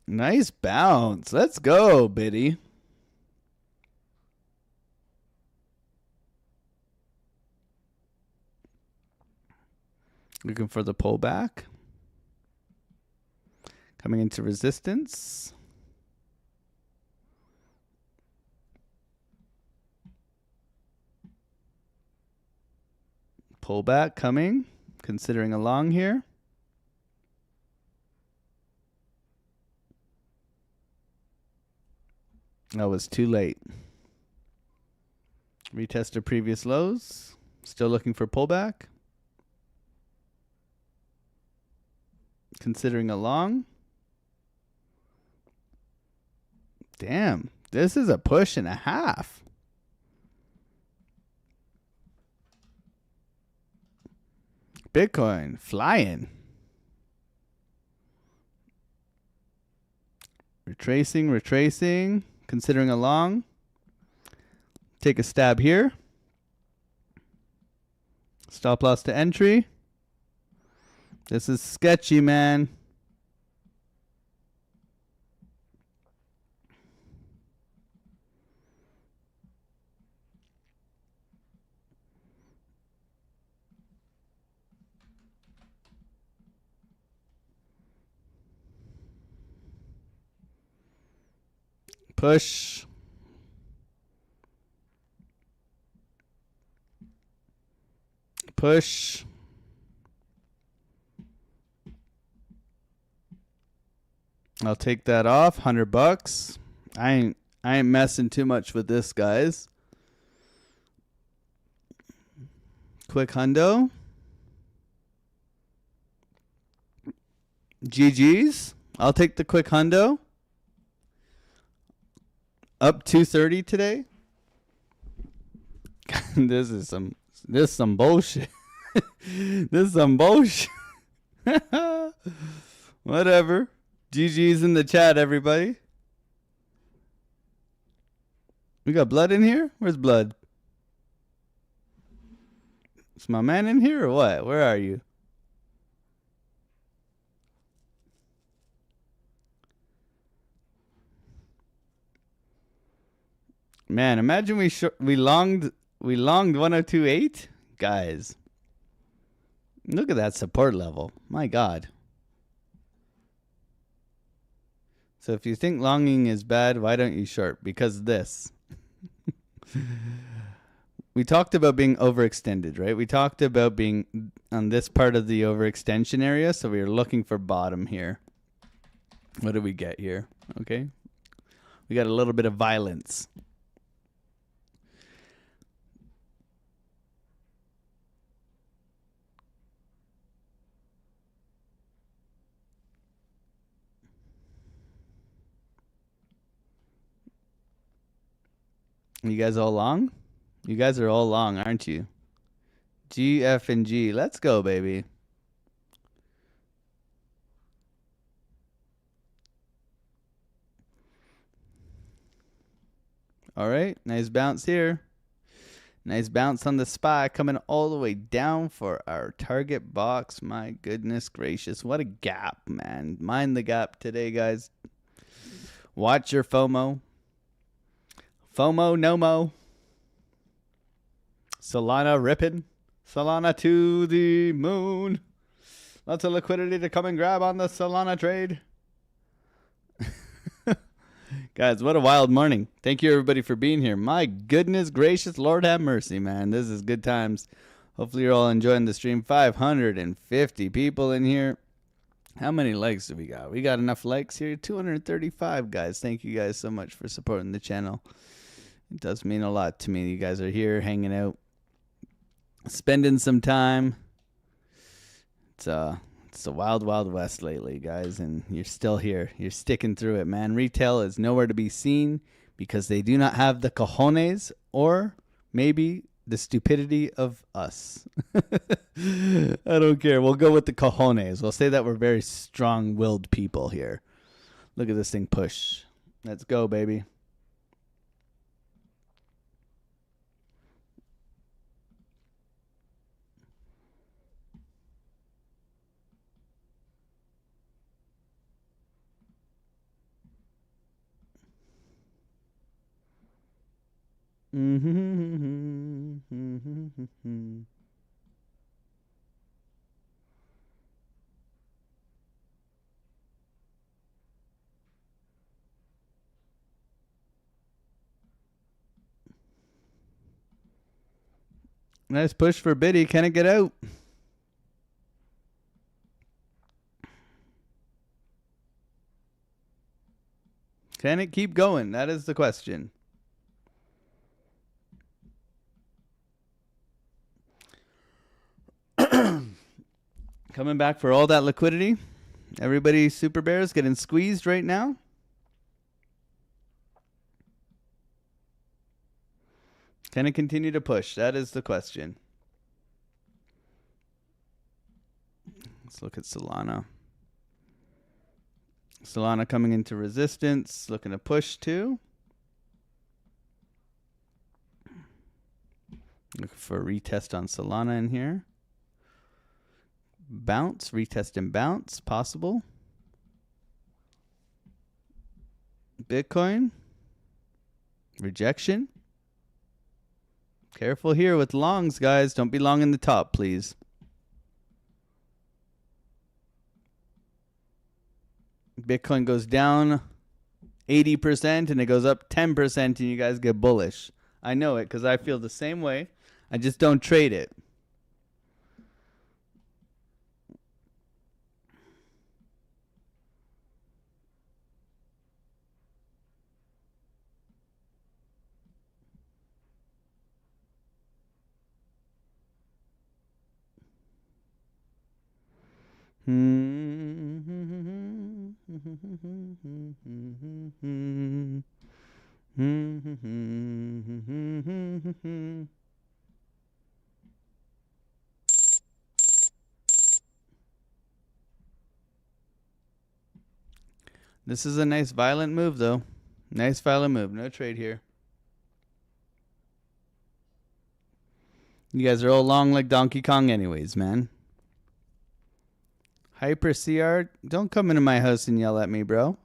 Nice bounce. Let's go, Biddy. Looking for the pullback. Coming into resistance. Pullback coming. Considering a long here. That was too late. Retested previous lows. Still looking for pullback. Considering a long. Damn, this is a push and a half. Bitcoin flying. Retracing. Considering a long. Take a stab here. Stop loss to entry. This is sketchy, man. Push. Push. I'll take that off. $100. I ain't messing too much with this, guys. Quick hundo. GG's. I'll take the quick hundo. Up 230 today. This is some bullshit. This is some bullshit. Whatever. GG's in the chat, everybody. We got blood in here? Where's blood? Is my man in here or what? Where are you? Man, imagine we longed 102.8, guys. Look at that support level. My God. So if you think longing is bad, why don't you short? Because this. We talked about being overextended, right? We talked about being on this part of the overextension area. So we were looking for bottom here. What do we get here? Okay. We got a little bit of violence. You guys all long? You guys are all long, aren't you? G, F, and G. Let's go, baby. All right. Nice bounce here. Nice bounce on the SPY, coming all the way down for our target box. My goodness gracious. What a gap, man. Mind the gap today, guys. Watch your FOMO. FOMO, no mo. Solana ripping. Solana to the moon. Lots of liquidity to come and grab on the Solana trade. Guys, what a wild morning. Thank you, everybody, for being here. My goodness gracious, Lord have mercy, man. This is good times. Hopefully you're all enjoying the stream. 550 people in here. How many likes do we got? We got enough likes here. 235, guys. Thank you guys so much for supporting the channel. It does mean a lot to me. You guys are here hanging out, spending some time. It's the wild, wild west lately, guys, and you're still here. You're sticking through it, man. Retail is nowhere to be seen because they do not have the cojones or maybe the stupidity of us. I don't care. We'll go with the cojones. We'll say that we're very strong-willed people here. Look at this thing push. Let's go, baby. Nice push for Biddy. Can it get out? Can it keep going? That is the question. Coming back for all that liquidity. Everybody super bears getting squeezed right now. Can it continue to push? That is the question. Let's look at Solana. Solana coming into resistance, looking to push too. Looking for a retest on Solana in here. Bounce, retest and bounce, possible. Bitcoin. Rejection. Careful here with longs, guys. Don't be long in the top, please. Bitcoin goes down 80% and it goes up 10% and you guys get bullish. I know it because I feel the same way. I just don't trade it. This is a nice violent move, though. Nice violent move. No trade here. You guys are all long like Donkey Kong anyways, man. Hyper CR, don't come into my house and yell at me, bro.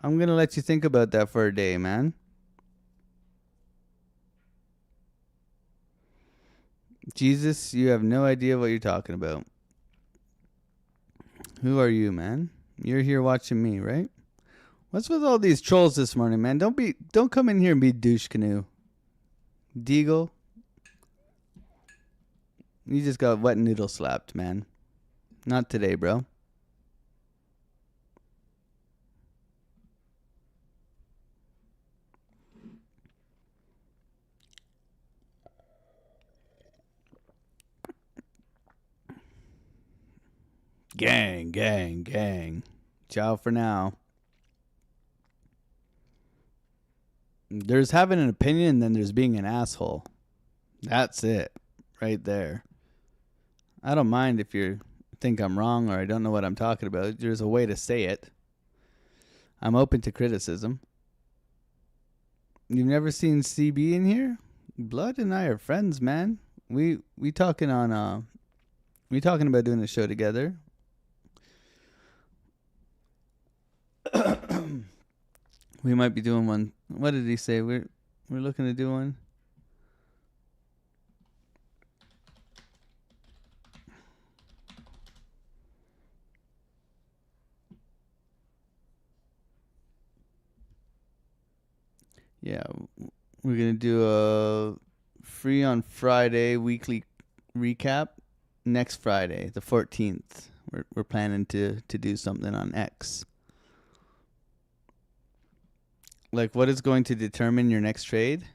I'm going to let you think about that for a day, man. Jesus, you have no idea what you're talking about. Who are you, man? You're here watching me, right? What's with all these trolls this morning, man? Don't come in here and be douche canoe. Deagle. You just got wet noodle slapped, man. Not today, bro. Gang, gang, gang. Ciao for now. There's having an opinion, then there's being an asshole. That's it. Right there. I don't mind if you think I'm wrong or I don't know what I'm talking about. There's a way to say it. I'm open to criticism. You've never seen CB in here? Blood and I are friends, man. We talking on we talking about doing a show together. We might be doing one. What did he say? We're looking to do one. Yeah, we're gonna do a free on Friday weekly recap next Friday, the 14th. We're planning to do something on X. Like, what is going to determine your next trade?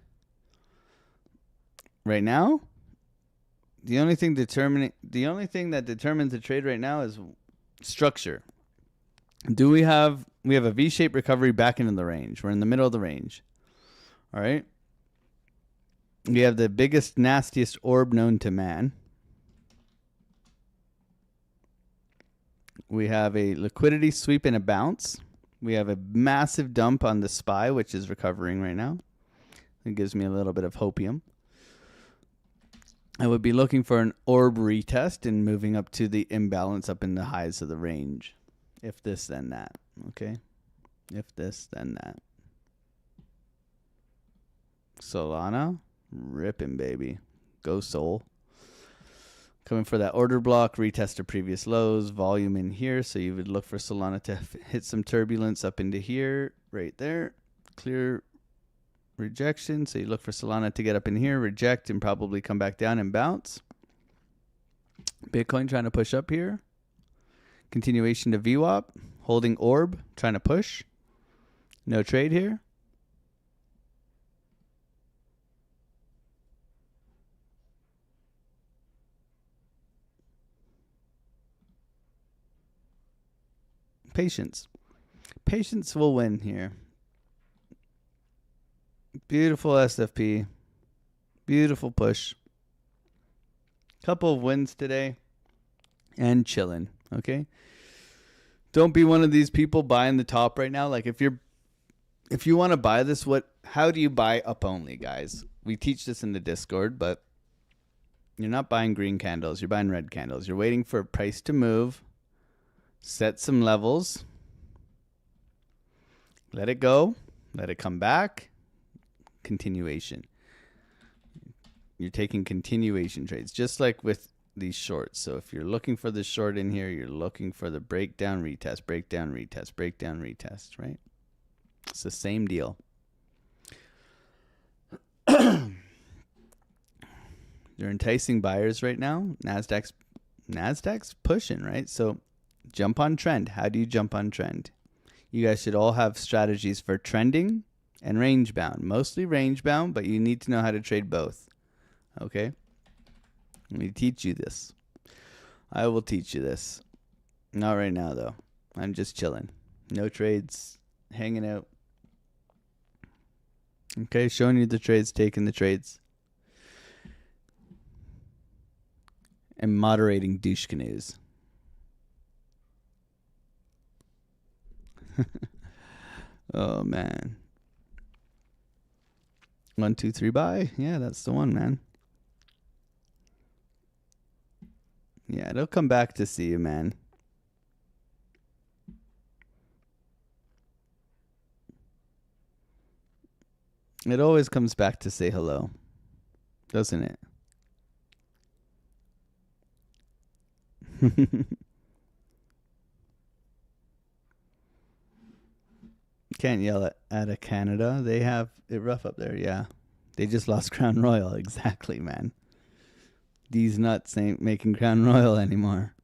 Right now, the only thing that determines the trade right now is structure. We have a V-shaped recovery back into the range. We're in the middle of the range. All right. We have the biggest, nastiest orb known to man. We have a liquidity sweep and a bounce. We have a massive dump on the SPY, which is recovering right now. It gives me a little bit of hopium. I would be looking for an orb retest and moving up to the imbalance up in the highs of the range. If this, then that. Okay? If this, then that. Solana, ripping, baby. Go Sol. Coming for that order block, retest to previous lows, volume in here. So you would look for Solana to hit some turbulence up into here, right there. Clear rejection. So you look for Solana to get up in here, reject, and probably come back down and bounce. Bitcoin trying to push up here. Continuation to VWAP. Holding orb, trying to push. No trade here. Patience. Patience will win here. Beautiful SFP. Beautiful push. Couple of wins today. And chilling. Okay? Don't be one of these people buying the top right now. Like if you want to buy this, how do you buy up only, guys? We teach this in the Discord, but you're not buying green candles. You're buying red candles. You're waiting for a price to move. Set some levels. Let it go. Let it come back. Continuation. You're taking continuation trades, just like with these shorts. So if you're looking for the short in here, you're looking for the breakdown, retest, breakdown, retest, breakdown, retest, right? It's the same deal. You're enticing buyers right now. Nasdaq's pushing, right? So jump on trend. How do you jump on trend? You guys should all have strategies for trending and range bound. Mostly range bound, but you need to know how to trade both. Okay? Let me teach you this. I will teach you this. Not right now, though. I'm just chilling. No trades. Hanging out. Okay? Showing you the trades, taking the trades. And moderating douche canoes. Oh, man. 1, 2, 3, buy. Yeah, that's the one, man. Yeah, it'll come back to see you, man. It always comes back to say hello, doesn't it? Can't yell at a Canada. They have it rough up there. Yeah. They just lost Crown Royal. Exactly, man. These nuts ain't making Crown Royal anymore.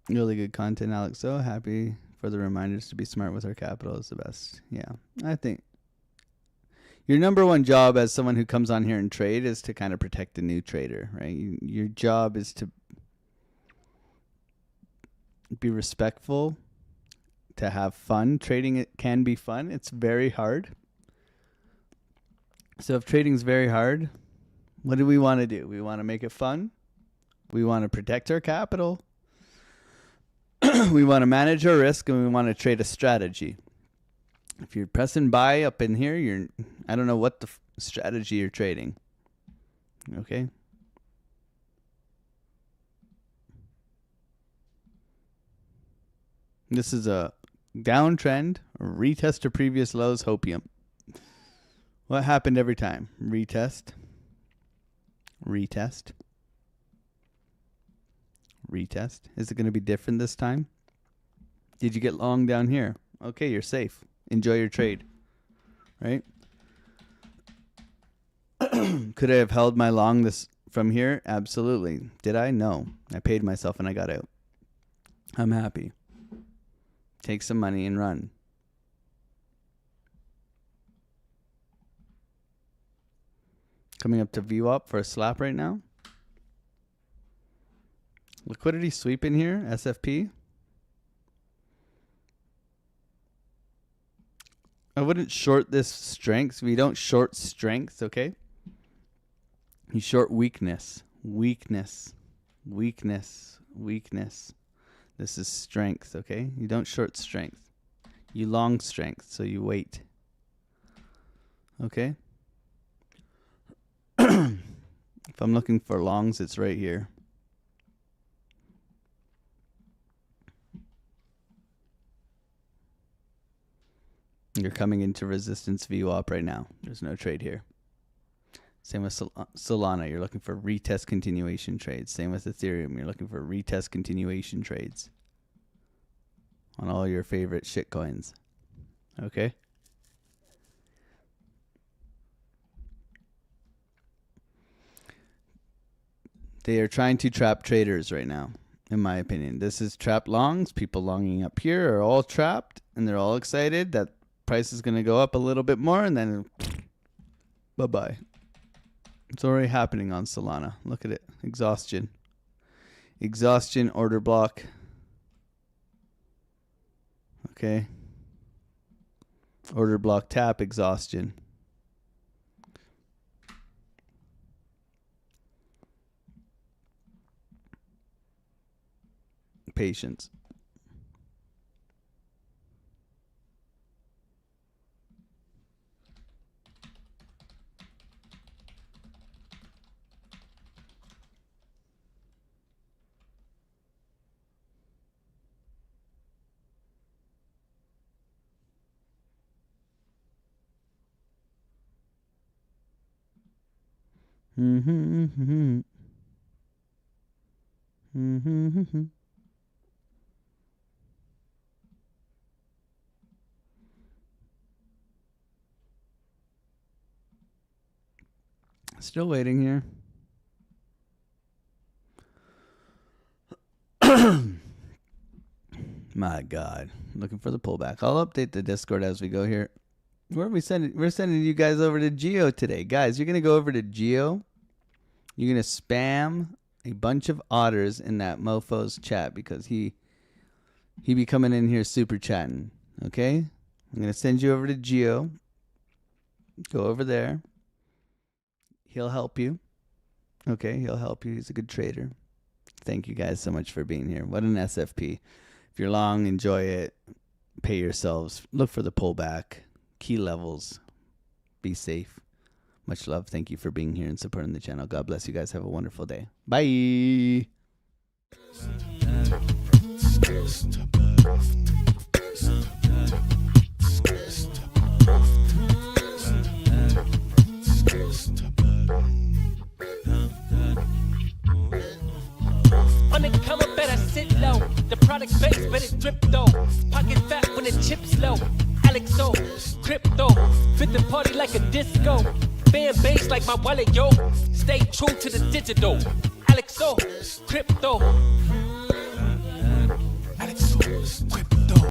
Really good content, Alex. So happy for the reminders to be smart with our capital is the best. Yeah. I think your number one job as someone who comes on here and trade is to kind of protect the new trader, right? Your job is to be respectful, to have fun. Trading it can be fun. It's very hard. So if trading's very hard, what do we want to do? We want to make it fun. We want to protect our capital. We want to manage our risk, and we want to trade a strategy. If you're pressing buy up in here, I don't know what the strategy you're trading. Okay. This is a downtrend, a retest to previous lows, hopium. What happened every time? Retest. Retest. Retest. Is it going to be different this time? Did you get long down here? Okay, you're safe. Enjoy your trade. Right? Could I have held my long this from here? Absolutely. Did I? No. I paid myself and I got out. I'm happy. Take some money and run. Coming up to VWAP for a slap right now. Liquidity sweep in here, SFP. I wouldn't short this strength. We don't short strength, okay? You short weakness. Weakness. Weakness. Weakness. This is strength, okay? You don't short strength. You long strength, so you wait. Okay? If I'm looking for longs, it's right here. You're coming into resistance VWAP right now. There's no trade here. Same with Solana. You're looking for retest continuation trades. Same with Ethereum. You're looking for retest continuation trades on all your favorite shitcoins. Okay? They are trying to trap traders right now, in my opinion. This is trap longs. People longing up here are all trapped, and they're all excited that price is going to go up a little bit more, and then bye-bye. It's already happening on Solana. Look at it. Exhaustion. Exhaustion, order block. Okay. Order block tap, exhaustion. Patience. Still waiting here. My God. Looking for the pullback. I'll update the Discord as we go here. Where are we sending? We're sending you guys over to Geo today. Guys, you're going to go over to Geo. You're going to spam a bunch of otters in that mofo's chat because he be coming in here super chatting. Okay? I'm going to send you over to Geo. Go over there. He'll help you. Okay, he'll help you. He's a good trader. Thank you guys so much for being here. What an SFP. If you're long, enjoy it. Pay yourselves. Look for the pullback. Key levels. Be safe. Much love. Thank you for being here and supporting the channel. God bless you guys. Have a wonderful day. Bye. On the come up, better sit low. The product's base, but it's drip though. Pocket fat when the chips low. AlexOCrypto, fit the party like a disco. Fan base like my wallet, yo. Stay true to the digital. AlexOCrypto. AlexOCrypto.